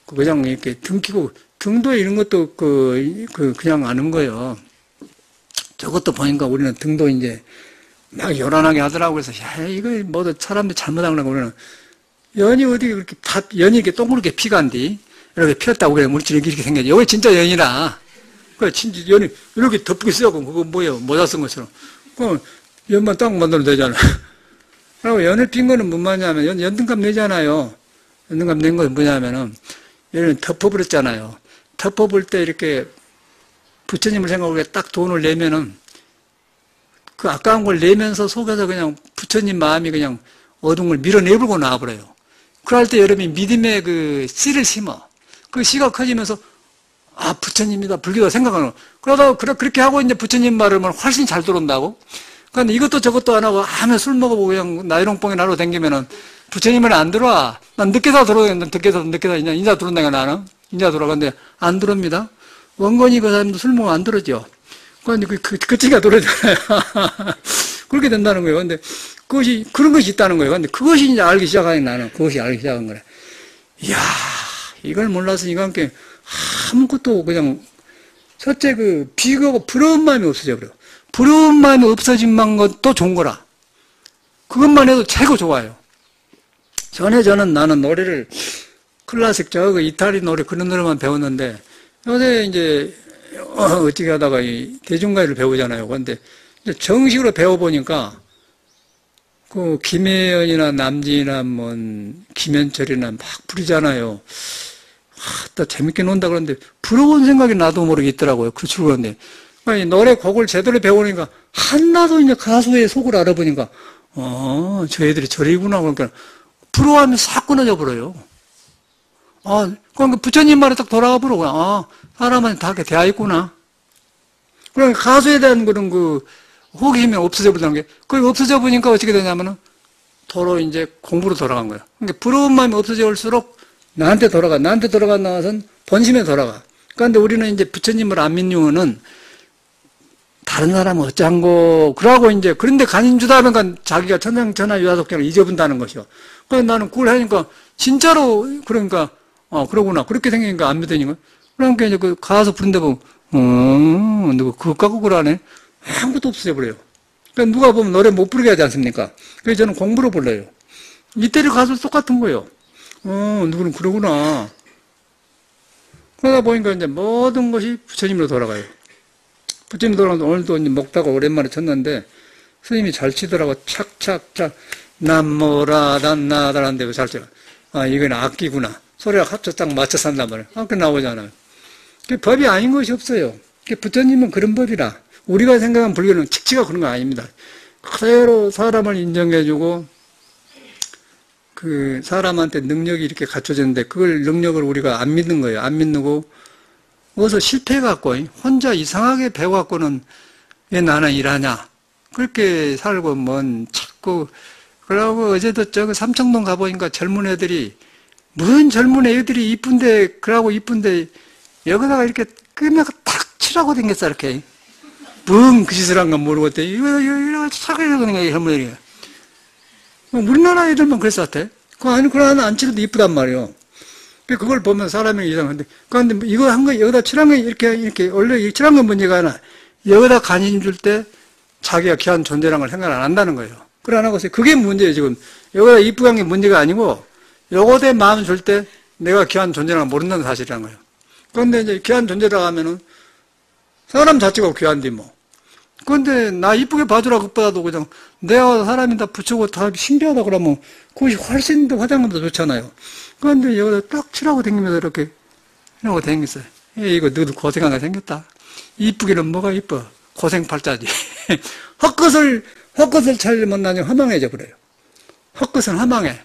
그냥 이렇게 등키고 등도 이런 것도 그냥 아는 거예요. 저것도 보니까 우리는 등도 이제 막 요란하게 하더라고. 그래서 이거 모두 사람들 잘못한 거라고 우리는 연이 어디 그렇게 연이 이렇게 동그랗게 피간디 이렇게 피었다고 그래. 물질이 이렇게 생겼지. 이게 진짜 연이라. 그 진짜 연이 이렇게 덮고 있어갖고 그거 뭐예요? 모자 쓴 것처럼. 그 연만 딱 만들면 되잖아. 그리고 연을 핀 거는 뭔 말이냐면 연등값 내잖아요. 연등값 낸 것은 뭐냐면은 얘는 덮어버렸잖아요. 덮어볼 때 이렇게 부처님을 생각하고 딱 돈을 내면은 그 아까운 걸 내면서 속에서 그냥 부처님 마음이 그냥 어두운 걸 밀어내버리고 나와버려요. 그럴 때 여러분이 믿음의 그 씨를 심어. 그 씨가 커지면서 아, 부처님이다, 불교다 생각하는 거. 그러다가 그렇게 하고 이제 부처님 말을 훨씬 잘 들어온다고? 그러니까 이것도 저것도 안 하고, 아무 술 먹어보고 그냥 나이롱뽕이 나로 댕기면은 부처님은 안 들어와. 난 늦게서 들어오겠는데, 늦게서 인자 들어온다니까 나는. 인자 들어가는데 안 들어옵니다. 원건이 그 사람도 술 먹으면 안 들어죠. 그러니까 그치가 들어오잖아요. 그렇게 된다는 거예요. 근데 그런 것이 있다는 거예요. 근데 그것이 이제 알기 시작하니 나는 그것이 알기 시작한 거래. 이야, 이걸 몰라서 이거 함께 아무것도 그냥, 첫째 비교하고 부러운 마음이 없어져 버려. 부러운 마음이 없어진만 것도 좋은 거라. 그것만 해도 최고 좋아요. 저는 나는 노래를, 클래식, 이탈리 노래, 그런 노래만 배웠는데, 요새 이제, 어떻게 하다가 대중가요를 배우잖아요. 근데, 정식으로 배워보니까, 김혜연이나 남진이나 김현철이나 막 부르잖아요. 또 재밌게 논다 그러는데, 부러운 생각이 나도 모르게 있더라고요. 그렇죠. 그런데. 노래 곡을 제대로 배우니까, 하나도 이제 가수의 속을 알아보니까, 저 애들이 저리구나. 그러니까, 부러워하면 싹 끊어져 버려요. 그러니까 부처님 말에 딱 돌아가 버려. 사람한테 다 대하 있구나. 그러니까 가수에 대한 그런 호기심이 없어져 버리는 게, 그게 없어져 보니까 어떻게 되냐면은, 도로 이제 공부로 돌아간 거야. 그러니까 부러운 마음이 없어져 올수록 나한테 돌아가. 나한테 돌아가 나와서는 본심에 돌아가. 그런데 우리는 이제 부처님을 안 믿는 다른 사람은 어짱고, 그러고 이제, 그런데 간인주다 하니까 자기가 천상천하 유화속경을 잊어본다는 것이요. 그래서 나는 그걸 하니까, 진짜로, 그러니까, 그러구나. 그렇게 생기니까 안 믿으니까. 그러니까 이제 가서 부른데 보면, 누구 그거 갖고 그러네? 아무것도 없어져 버려요. 그러니까 누가 보면 노래 못 부르게 하지 않습니까? 그래서 저는 공부로 불러요. 이때를 가서 똑같은 거예요. 누구는 그러구나. 그러다 보니까 이제 모든 것이 부처님으로 돌아가요. 부처님 돌아가서 오늘도 이제 먹다가 오랜만에 쳤는데, 스님이 잘 치더라고. 착착착. 남모라, 단나다라는데 잘 쳐. 이건 악기구나. 소리가 합쳐 딱 맞춰서 한단 말이에요. 그렇게 나오잖아요. 그게 법이 아닌 것이 없어요. 부처님은 그런 법이라. 우리가 생각한 불교는 칙칙가 그런 거 아닙니다. 그대로 사람을 인정해주고, 사람한테 능력이 이렇게 갖춰졌는데, 그걸 능력을 우리가 안 믿는 거예요. 안 믿고, 어디서 실패해갖고, 혼자 이상하게 배워갖고는 왜 나는 일하냐. 그렇게 살고, 자꾸, 그러고 어제도 삼청동 가보니까 젊은 애들이, 무슨 젊은 애들이 이쁜데, 그러고 이쁜데, 여기다가 이렇게 끄면 탁 치라고 댕겼어, 이렇게. 그 짓을 한 건 모르겠대. 이거 차게 되는 거야, 젊은 애들이. 우리나라 애들만 그랬었대. 그러나 안 치려도 이쁘단 말이에요. 그걸 보면 사람이 이상한데. 그런데 이거 한 거, 여기다 칠한 거 이렇게, 원래 이 칠한 건 문제가 아니라, 여기다 간인 줄 때 자기가 귀한 존재라는 걸 생각 안 한다는 거예요. 그래 안 하고 있어요. 그게 문제예요, 지금. 여기다 이쁘게 한 게 문제가 아니고, 요거대 마음 줄 때 내가 귀한 존재라는 걸 모른다는 사실이라는 거예요. 그런데 이제 귀한 존재라고 하면은, 사람 자체가 귀한데 뭐. 그런데 나 이쁘게 봐주라 그것보다도 그냥 내가 사람이 다 붙이고 다 신기하다 그러면 그것이 훨씬 더 화장감도 좋잖아요. 그런데 여기다 딱 칠하고 다니면서 이렇게 이러고 다니겠어요. 이거 너도 고생하게 생겼다. 이쁘기는 뭐가 이뻐. 고생 팔자지. 헛것을 차리면 나중에 허망해져 버려요. 헛것은 허망해.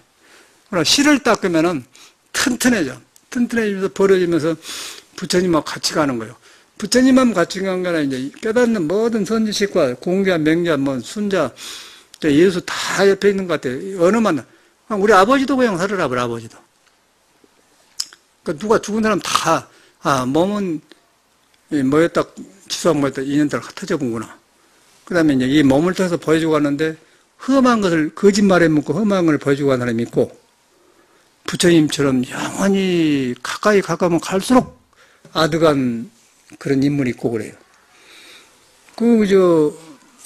그럼 실을 닦으면은 튼튼해져. 튼튼해지면서 벌어지면서 부처님하고 같이 가는 거예요. 부처님만 같이 간 거나 이제 깨닫는 모든 선지식과 공자, 명자, 순자, 예수 다 옆에 있는 것 같아요. 어느만 우리 아버지도 그냥 살으라 그래, 아버지도. 그러니까 누가 죽은 사람 다 몸은 뭐였다 지수학 뭐였다 인연들 흩어져 본구나. 그 다음에 이제 이 몸을 통해서 보여주고 가는데 험한 것을 거짓말에 묻고 험한 걸 보여주고 가는 사람이 있고 부처님처럼 영원히 가까이 가면 갈수록 아득한 그런 인물이 있고 그래요.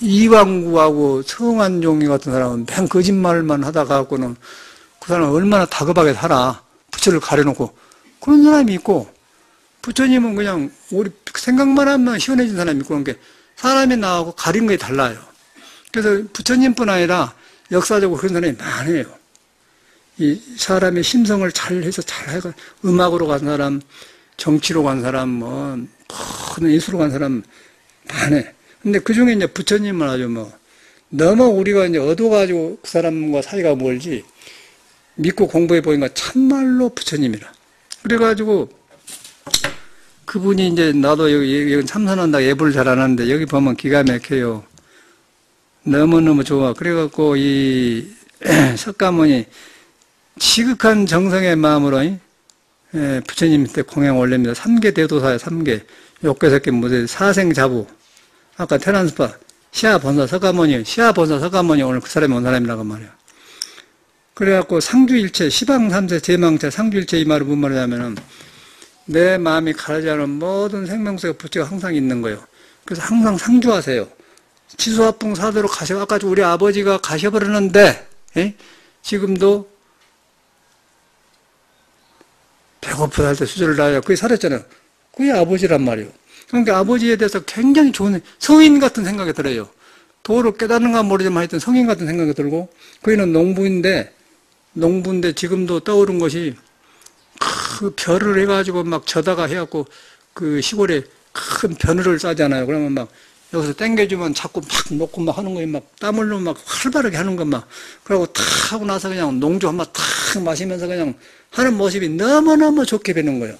이왕구하고 성한종이 같은 사람은 맨 거짓말만 하다가 갖고는 그 사람은 얼마나 다급하게 살아. 부처를 가려놓고. 그런 사람이 있고, 부처님은 그냥 우리 생각만 하면 시원해진 사람이 있고, 그러니까 사람이 나하고 가린 게 달라요. 그래서 부처님뿐 아니라 역사적으로 그런 사람이 많아요. 이 사람의 심성을 잘 해서 잘 해가 음악으로 간 사람, 정치로 간 사람, 모든 예술로 간 사람 많네. 근데 그 중에 이제 부처님은 아주 너무 우리가 이제 얻어가지고 그 사람과 사이가 멀지, 믿고 공부해 보니까 참말로 부처님이라. 그래가지고, 그분이 이제 나도 여기 참선한다고 예불을 잘 안 하는데 여기 보면 기가 막혀요. 너무너무 좋아. 그래갖고 이 석가모니 지극한 정성의 마음으로 부처님한테 공양 올립니다. 3개 대도사에 3개. 욕계석계 무대 사생자부. 아까 테란스파 시아본사 석가모니, 시아본사 석가모니 오늘 그 사람이 온 사람이라고 말이야. 그래갖고 상주일체, 시방삼세 제망체, 상주일체 이 말은 무슨 말이냐면은 내 마음이 가르지 않은 모든 생명수가 부처가 항상 있는 거예요. 그래서 항상 상주하세요. 지수화풍 사도로 가셔, 아까 우리 아버지가 가셔버렸는데, 지금도 배고프다 할 때 수저를 놔야 그게 살았잖아요. 그게 아버지란 말이에요. 그러니까 아버지에 대해서 굉장히 좋은 성인 같은 생각이 들어요. 도를 깨닫는가 모르지만 하여튼 성인 같은 생각이 들고, 그이는 농부인데 지금도 떠오른 것이 그 벼를 해가지고 막 저다가 해갖고 그 시골에 큰 벼늘을 싸잖아요. 그러면 막 여기서 땡겨주면 자꾸 막 놓고 막 하는 거예요. 막 땀 흘리면 막 활발하게 하는 것 막. 그러고 탁 하고 나서 그냥 농주 한 번 탁 마시면서 그냥 하는 모습이 너무너무 좋게 되는 거예요.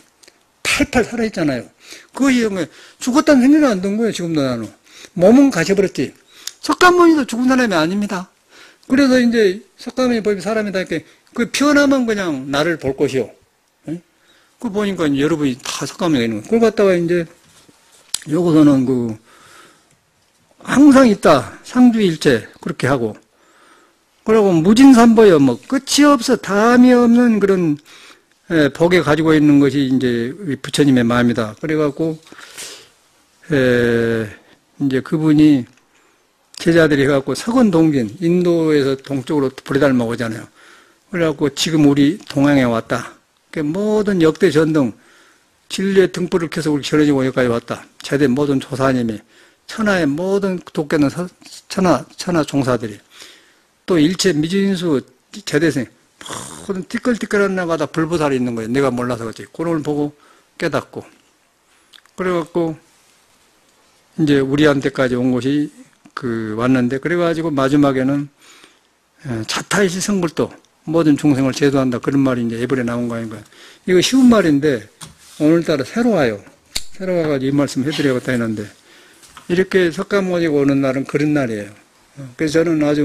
팔팔 살아있잖아요. 그것이 죽었다는 생각이 안 든 거예요. 지금도 나는. 몸은 가셔버렸지. 석가모니도 죽은 사람이 아닙니다. 그래서 이제 석가모니 법이 사람이다 이렇게 그 피어나면 그냥 나를 볼 것이요. 그 보니까 여러분이 다 석가모니가 있는 거예요. 그걸 갖다가 이제 여기서는 항상 있다. 상주일체 그렇게 하고. 그리고 무진삼보여 뭐 끝이 없어 담이 없는 그런 복에 가지고 있는 것이 이제 부처님의 마음이다. 그래갖고 이제 그분이 제자들이 해갖고 서건동진 인도에서 동쪽으로 부리달마 오잖아요. 그래갖고 지금 우리 동양에 왔다. 모든 역대 전등 진리의 등불을 켜서 우리 전해지고 여기까지 왔다. 제대 모든 조사님이 천하의 모든 독견은 천하 종사들이 또 일체 미진수 제대생 모든 티끌티끌한 나가다 불보살이 있는 거예요. 내가 몰라서 그렇지. 그걸 보고 깨닫고 그래갖고 이제 우리한테까지 온 것이 왔는데 그래가지고 마지막에는 자타이시 성불도 모든 중생을 제도한다 그런 말이 이제 예불에 나온 거 아닌가요? 이거 쉬운 말인데 오늘따라 새로 와요. 새로 와가지고 이 말씀 해드려야겠다 했는데 이렇게 석가모니가 오는 날은 그런 날이에요. 그래서 저는 아주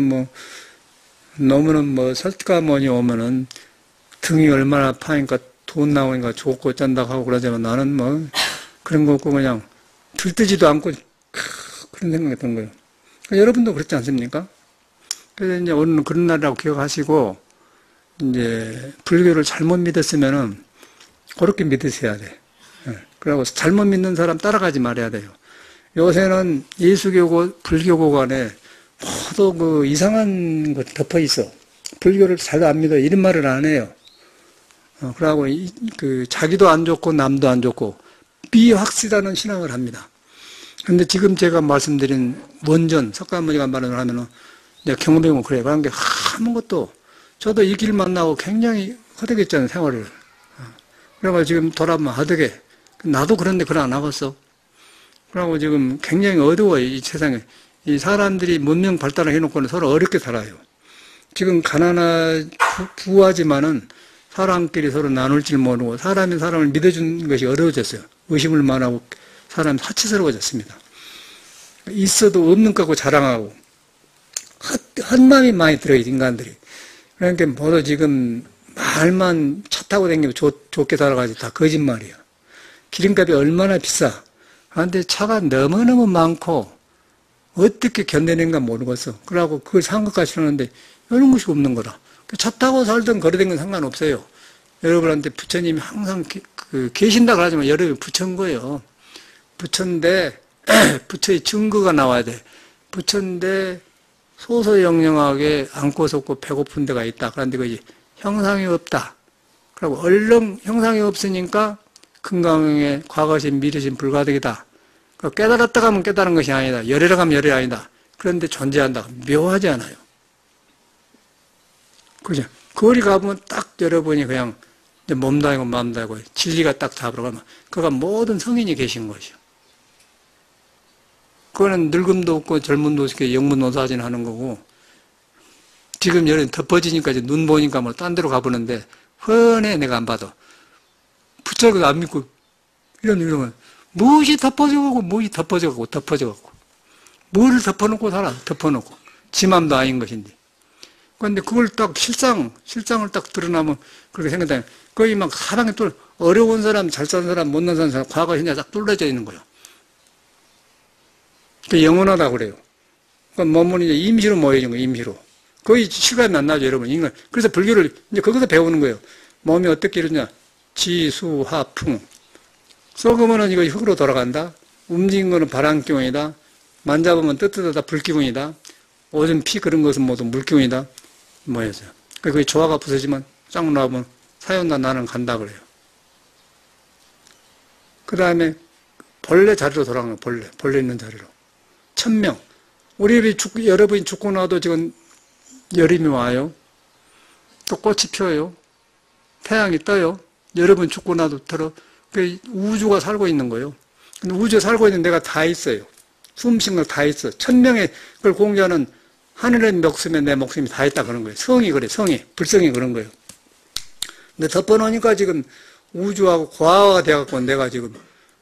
너무는 석가모니 오면은 등이 얼마나 아파니까 돈 나오니까 좋고 짠다고 하고 그러지만 나는 그런 거 없고 그냥 들뜨지도 않고 그런 생각이 든 거예요. 여러분도 그렇지 않습니까? 그래서 이제 오늘은 그런 날이라고 기억하시고 이제 불교를 잘못 믿었으면은 그렇게 믿으셔야 돼. 그리고 잘못 믿는 사람 따라가지 말아야 돼요. 요새는 예수교고 불교고 간에 모두 이상한 거 덮어 있어. 불교를 잘 안 믿어. 이런 말을 안 해요. 그러고 자기도 안 좋고 남도 안 좋고 비확실하는 신앙을 합니다. 근데 지금 제가 말씀드린 원전 석가모니가 말을 하면은 내가 경험해보면 그래요. 그런 게 아무것도 저도 이 길 만나고 굉장히 허덕했잖아요, 생활을. 그래가지고 지금 돌아보면 허덕해. 나도 그런데 그걸 안 하겠어. 그러고 지금 굉장히 어두워요, 이 세상에. 이 사람들이 문명 발달을 해놓고는 서로 어렵게 살아요. 지금 부하지만은 사람끼리 서로 나눌 줄 모르고 사람이 사람을 믿어주는 것이 어려워졌어요. 의심을 많이 하고 사람이 사치스러워졌습니다. 있어도 없는 것 같고 자랑하고 헛마음이 많이 들어요, 인간들이. 그러니까 모두 지금 말만 차 타고 다니고 좋게 살아가지고 다 거짓말이야. 기름값이 얼마나 비싸. 그런데 차가 너무너무 많고 어떻게 견뎌낸가 모르겠어. 그러고 그걸 산 것까지 하는데 이런 것이 없는 거다. 차 타고 살든 걸어다니는 건 상관없어요. 여러분한테 부처님이 항상 계신다 그러지만 여러분이 부처인 거예요. 부처인데 부처의 증거가 나와야 돼. 부처인데 소소영영하게 안고 섰고 배고픈 데가 있다. 그런데 그게 형상이 없다. 그리고 얼른 형상이 없으니까 금강경에 과거신 미래신 불가득이다. 깨달았다 가면 깨달은 것이 아니다. 열애라 가면 열애 아니다. 그런데 존재한다. 묘하지 않아요. 그죠? 거리 가보면 딱 여러분이 그냥 몸도 아니고 마음도 아니고 진리가 딱 잡으러 가면 그가 모든 성인이 계신 것이요. 그거는 늙음도 없고 젊음도 없게 영문노사진 하는 거고 지금 여름 덮어지니까 이제 눈 보니까 딴 데로 가보는데 훤해 내가 안 봐도 부처를 안 믿고 이런, 무엇이 덮어져가고, 무엇이 덮어져가고. 뭐를 덮어놓고 살아, 덮어놓고. 지 맘도 아닌 것인데. 그런데 그걸 딱 실상을 딱 드러나면 그렇게 생각하면 거의 막 사방에 또 어려운 사람, 잘 사는 사람, 못난 사람, 과거, 현재 딱 뚫려져 있는 거예요. 그게 영원하다 그래요. 그러니까 몸은 이제 임시로 모여진 거예요, 임시로. 거의 실감이 안 나죠, 여러분. 인간. 그래서 불교를 이제 거기서 배우는 거예요. 몸이 어떻게 이러냐. 지, 수, 화, 풍. 썩으면은 이거 흙으로 돌아간다. 움직인 거는 바람기운이다. 만져보면 뜨뜻하다, 불기운이다. 오줌, 피 그런 것은 모두 물기운이다. 뭐였어요. 그게 조화가 부서지면 쫙 나오면 사연다 나는 간다 그래요. 그 다음에 벌레 자리로 돌아가는 거예요. 벌레 있는 자리로. 천명. 우리 여러분이 죽고 나도 지금 여름이 와요. 또 꽃이 피어요. 태양이 떠요. 여러분 죽고 나도 그 우주가 살고 있는 거예요. 근데 우주에 살고 있는 데가 다 있어요. 숨쉰 거 다 있어. 천명의 그걸 공자는 하늘의 목숨에 내 목숨이 다 있다 그런 거예요. 성이 그래, 성이. 불성이 그런 거예요. 근데 덮어놓으니까 지금 우주하고 고아가 돼갖고 내가 지금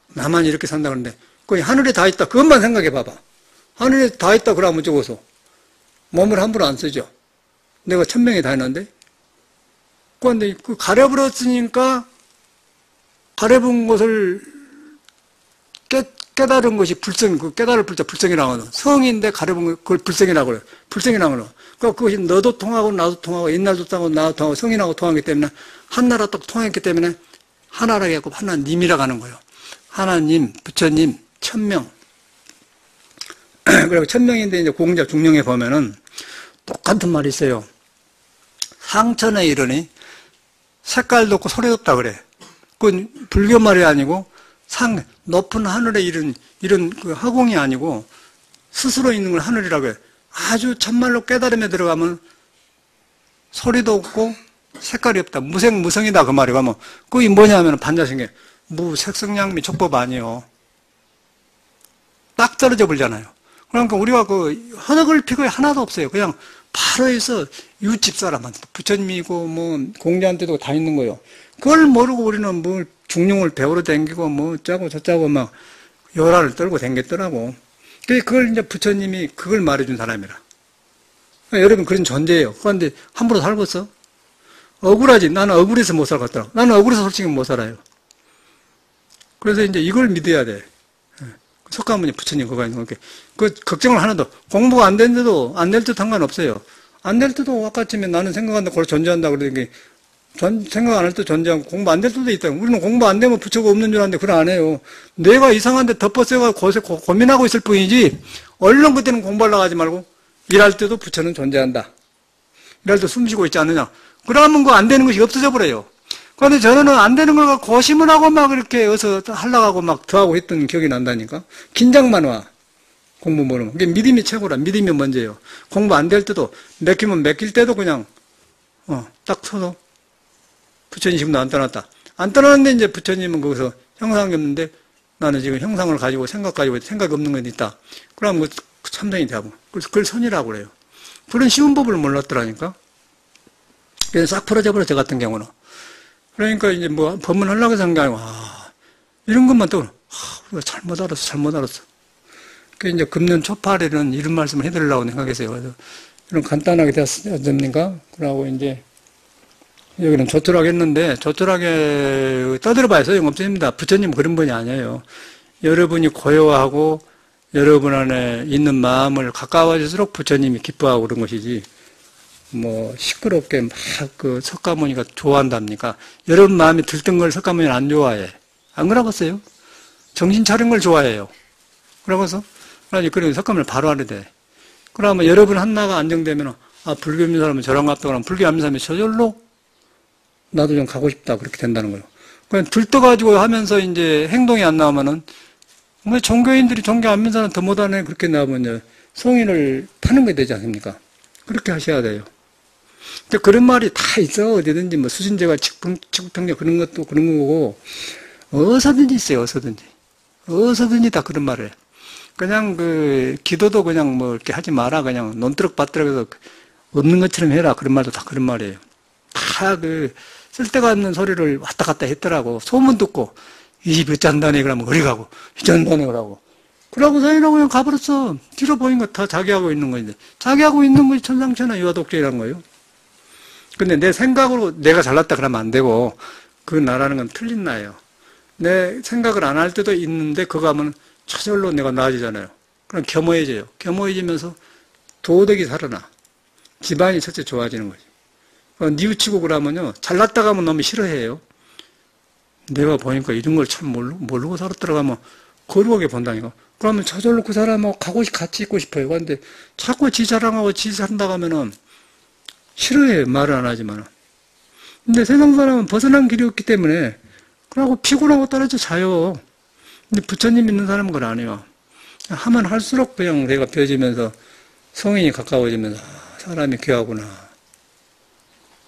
나만 이렇게 산다 그러는데 거기 하늘에 다 있다. 그것만 생각해 봐봐. 하늘에 다 있다 그러면 적어서 몸을 함부로 안 쓰죠. 내가 천명이 다 있는데. 그런데 그 가려버렸으니까 가려본 것을 깨달은 것이 불성, 그 깨달을 불성이라고 하는 성인데 가려본 걸 그걸 불성이라고 그래요. 불성이라고 그래요. 그러니까 그것이 너도 통하고 나도 통하고 옛날도 통하고 나도 통하고 성인하고 통하기 때문에 한 나라 딱 통했기 때문에 하나라 해갖고 하나님이라고 하는 거예요. 하나님, 부처님, 천명. 그리고 천명인데 이제 공자 중령에 보면은 똑같은 말이 있어요. 상천에 이르니 색깔도 없고 소리도 없다 그래. 그건 불교 말이 아니고 높은 하늘에 이런 그 화공이 아니고 스스로 있는 걸 하늘이라고 해요. 아주 참말로 깨달음에 들어가면 소리도 없고 색깔이 없다. 무성이다 그 말이고 뭐 그게 뭐냐면 반자성계 무색성양미 촉법 아니에요. 딱 떨어져 버리잖아요. 그러니까 우리가 그 허덕을 피고 하나도 없어요. 그냥 바로 해서 이웃집 사람한테 부처님이고 뭐 공자한테도 다 있는 거예요. 그걸 모르고 우리는 뭐 중용을 배우러 다니고 뭐 짜고 저짜고 막 요라를 떨고 다녔더라고. 그걸 이제 부처님이 그걸 말해준 사람이라. 여러분 그런 존재예요. 그런데 함부로 살겠어? 억울하지. 나는 억울해서 못 살겠더라고. 나는 억울해서 솔직히 못 살아요. 그래서 이제 이걸 믿어야 돼. 석가모니 부처님 그거 있는 거. 그 걱정을 하나도 공부가 안 됐는데도 안 될 듯 상관없어요. 안 될 때도 아까쯤에 나는 생각한다 그걸 존재한다 그러더니 생각 안 할 때 존재하고 공부 안 될 때도 있다. 우리는 공부 안 되면 부처가 없는 줄 아는데 그걸 안 해요. 내가 이상한데 덮어쓰고 고민하고 있을 뿐이지 얼른 그때는 공부하려고 하지 말고 일할 때도 부처는 존재한다. 일할 때 숨 쉬고 있지 않느냐. 그러면 그 안 되는 것이 없어져 버려요. 그런데 저는 안 되는 걸 고심을 하고 막 이렇게 어서 하려고 하고 막 더하고 했던 기억이 난다니까. 긴장만 와. 공부 모르면. 그게 믿음이 최고라. 믿음이 먼저예요. 공부 안 될 때도 맡기면 맡길 때도 그냥 딱 서서 부처님 지금도 안 떠났다. 안 떠났는데 이제 부처님은 거기서 형상이 없는데 나는 지금 형상을 가지고 생각 가지고 생각이 없는 건 있다. 그러면 참선이 되고. 그래서 그걸 선이라고 그래요. 그런 쉬운 법을 몰랐더라니까. 그래서 싹 풀어져 버려, 저 같은 경우는. 그러니까 이제 뭐 법문하려고 해서 한 게 아니고, 이런 것만 또, 우리가 잘못 알았어. 그 이제 금년 초팔에는 이런 말씀을 해드리려고 생각했어요. 그래서 이런 간단하게 됐습니까? 그러고 이제 여기는 조촐하게 했는데, 조촐하게 떠들어봐야 소용없습니다. 부처님 그런 분이 아니에요. 여러분이 고요하고 여러분 안에 있는 마음을 가까워질수록 부처님이 기뻐하고 그런 것이지, 뭐, 시끄럽게 막 그 석가모니가 좋아한답니까? 여러분 마음이 들뜬 걸 석가모니는 안 좋아해. 안 그러겠어요? 정신 차린 걸 좋아해요. 그러고서, 그러니 석가모니를 바로 하려 돼. 그러면 여러분 하나가 안정되면, 불교 믿는 사람은 저랑 같다 그러면 불교 안 믿는 사람이 저절로 나도 좀 가고 싶다. 그렇게 된다는 거예요. 그냥 들떠가지고 하면서 이제 행동이 안 나오면은, 뭐 종교인들이 종교 안 믿는 사람 더 못하네. 그렇게 나오면 이제 성인을 파는 게 되지 않습니까? 그렇게 하셔야 돼요. 근데 그런 말이 다 있어. 어디든지 뭐 수신제가 측평제 그런 것도 그런 거고, 어디서든지 있어요. 어디서든지 다 그런 말을 해. 그냥 기도도 그냥 뭐 이렇게 하지 마라. 그냥 논두럭 받들어 해서 없는 것처럼 해라. 그런 말도 다 그런 말이에요. 다 쓸데가 없는 소리를 왔다 갔다 했더라고. 소문 듣고. 이 집 어쩐다네 그러면 어디 가고 어쩐다네 그러고 그러고 사인하고 그냥 가버렸어. 뒤로 보니까 다 자기하고 있는 건데 자기하고 있는 것이 천상천하 유아독재라는 거예요. 근데 내 생각으로 내가 잘났다 그러면 안 되고 그 나라는 건 틀린 나예요. 내 생각을 안 할 때도 있는데 그거 하면 저절로 내가 나아지잖아요. 그럼 겸허해져요. 겸허해지면서 도덕이 살아나. 집안이 첫째 좋아지는 거지. 뉘우치고 그러면요. 잘났다 가면 너무 싫어해요. 내가 보니까 이런 걸 참 모르고 살았더라 가면 거룩하게 본다니까. 그러면 저절로 그 사람하고 같이 있고 싶어요. 그런데 자꾸 지 자랑하고 지 산다 가면은 싫어해요. 말을 안 하지만. 근데 세상 사람은 벗어난 길이 없기 때문에 그러고 피곤하고 떨어져 자요. 근데 부처님 믿는 사람은 그걸 안 해요. 하면 할수록 그냥 내가 벼지면서 성인이 가까워지면서 사람이 귀하구나.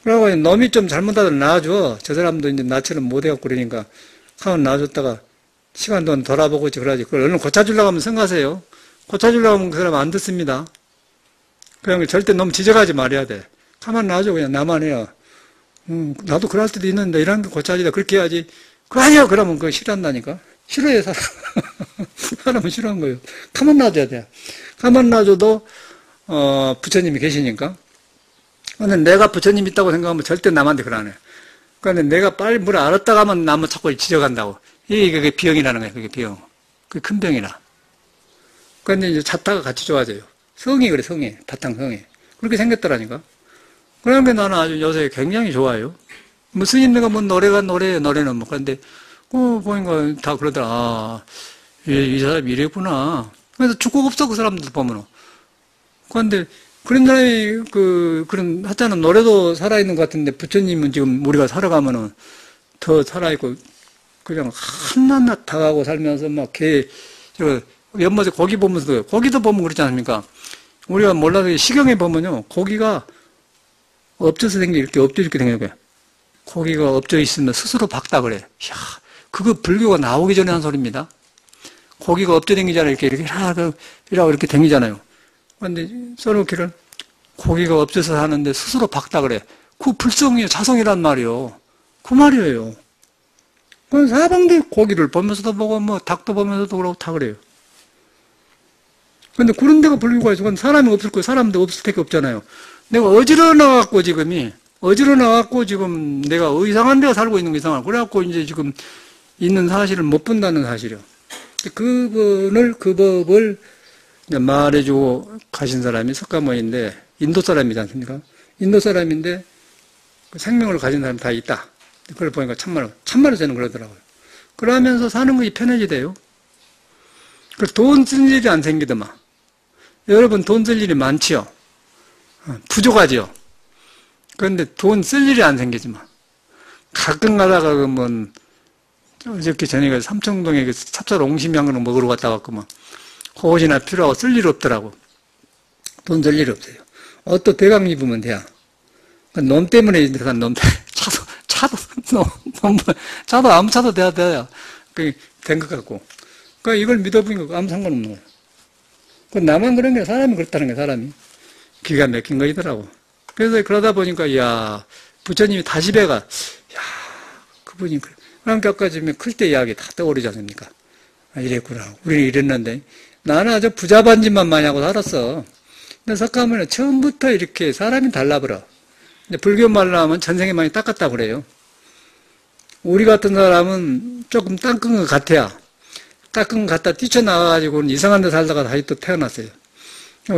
그러고 놈이 좀 잘못하다 놔줘. 저 사람도 이제 나처럼 못해갖고 그러니까 하면 놔줬다가 시간 돈 돌아보고 그러지. 그걸 얼른 고쳐주려고 하면 생각하세요. 고쳐주려고 하면 그 사람 안 듣습니다. 그냥 절대 너무 지적하지 말아야 돼. 가만 놔줘. 그냥 나만 해요. 나도 그럴 때도 있는데 이런 거 고쳐주다 그렇게 해야지. 그거 아니야. 그러면 그거 싫어한다니까. 싫어해, 사람. 사람은 싫어한 거예요. 가만 놔줘야 돼. 가만 놔줘도, 부처님이 계시니까. 근데 내가 부처님 있다고 생각하면 절대 남한테 그러네. 그런데 내가 빨리 뭘 알았다가 하면 남은 자꾸 지적한다고. 이게 그게 비형이라는 거예요. 그게 비형. 그게 큰 병이라. 그런데 이제 잡다가 같이 좋아져요. 성이 그래, 성이. 바탕 성이. 그렇게 생겼더라니까. 그러니까 나는 아주 요새 굉장히 좋아요. 뭐 스님네가 뭐 노래가 노래예요. 노래는 뭐. 그런데, 보니까 다 그러더라. 아, 이 사람이 이랬구나. 그래서 축복 없어, 그 사람들 보면은. 그런데, 그런 사람이, 그런, 하여튼 노래도 살아있는 것 같은데, 부처님은 지금 우리가 살아가면은 더 살아있고, 그냥 한낱낱 다가고 살면서 막 연못에 고기 보면서도, 고기도 보면 그렇지 않습니까? 우리가 몰라도 시경에 보면요, 고기가 엎져서 이렇게 엎져 이렇게 생긴 거예요. 고기가 엎져 있으면 스스로 박다 그래. 이야, 그거 불교가 나오기 전에 한 소리입니다. 고기가 엎져 댕기잖아요. 이렇게 댕기잖아요. 그런데 써놓기를 고기가 엎져서 사는데 스스로 박다 그래. 그 불성이에요. 자성이란 말이요. 그 말이에요. 그건 사방대 고기를 보면서도 보고 뭐 닭도 보면서도 그러고 다 그래요. 근데 그런 데가 불교가 있어. 그건 사람이 없을 거예요. 사람도 없을 택이 없잖아요. 내가 어지러워갖고 지금 내가 이상한 데가 살고 있는 거 이상하고 그래갖고 이제 지금 있는 사실을 못 본다는 사실이요. 그 법을 말해주고 가신 사람이 석가모니인데 인도 사람이지 않습니까? 인도 사람인데 그 생명을 가진 사람이 다 있다. 그걸 보니까 참말로 저는 그러더라고요. 그러면서 사는 것이 편해지대요. 돈 쓸 일이 안 생기더만. 여러분 돈 쓸 일이 많지요? 부족하지요? 그런데 돈 쓸 일이 안 생기지만. 가끔 가다가 어저께 저녁에 삼청동에 찹쌀 옹심양을 먹으러 갔다 왔구만. 혹시나 필요하고 쓸 일 없더라고. 돈 쓸 일 없어요. 또 대강 입으면 돼야. 놈 때문에 내가 차도 아무 차도 돼야. 된 것 같고. 이걸 믿어보니까 아무 상관없는 거예요. 나만 그런 게 사람이 그렇다는 거예요, 사람이. 기가 막힌 거이더라고. 그래서 그러다 보니까, 부처님이 다시 배가, 그분이, 그러니까 아까 지금 클 때 이야기 다 떠오르지 않습니까? 이랬구나. 우리는 이랬는데. 나는 아주 부자반집만 많이 하고 살았어. 근데 석가모니는 처음부터 이렇게 사람이 달라버려. 근데 불교 말로 하면 전생에 많이 닦았다고 그래요. 우리 같은 사람은 조금 닦은 것 같아야. 닦은 것 같다 뛰쳐나와가지고 이상한 데 살다가 다시 또 태어났어요.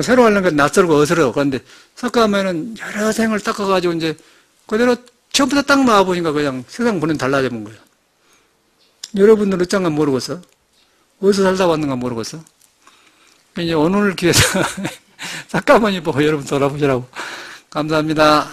새로 하려니까 낯설고 어스러워. 그런데 석가모니는 여러 생을 닦아가지고 이제 그대로 처음부터 딱 나와보니까 그냥 세상 보는 달라져 본 거예요. 여러분들 어쩐가 모르겠어? 어디서 살다 왔는가 모르겠어? 이제 오늘 기회에서 석가모니 보고 여러분 돌아보시라고. 감사합니다.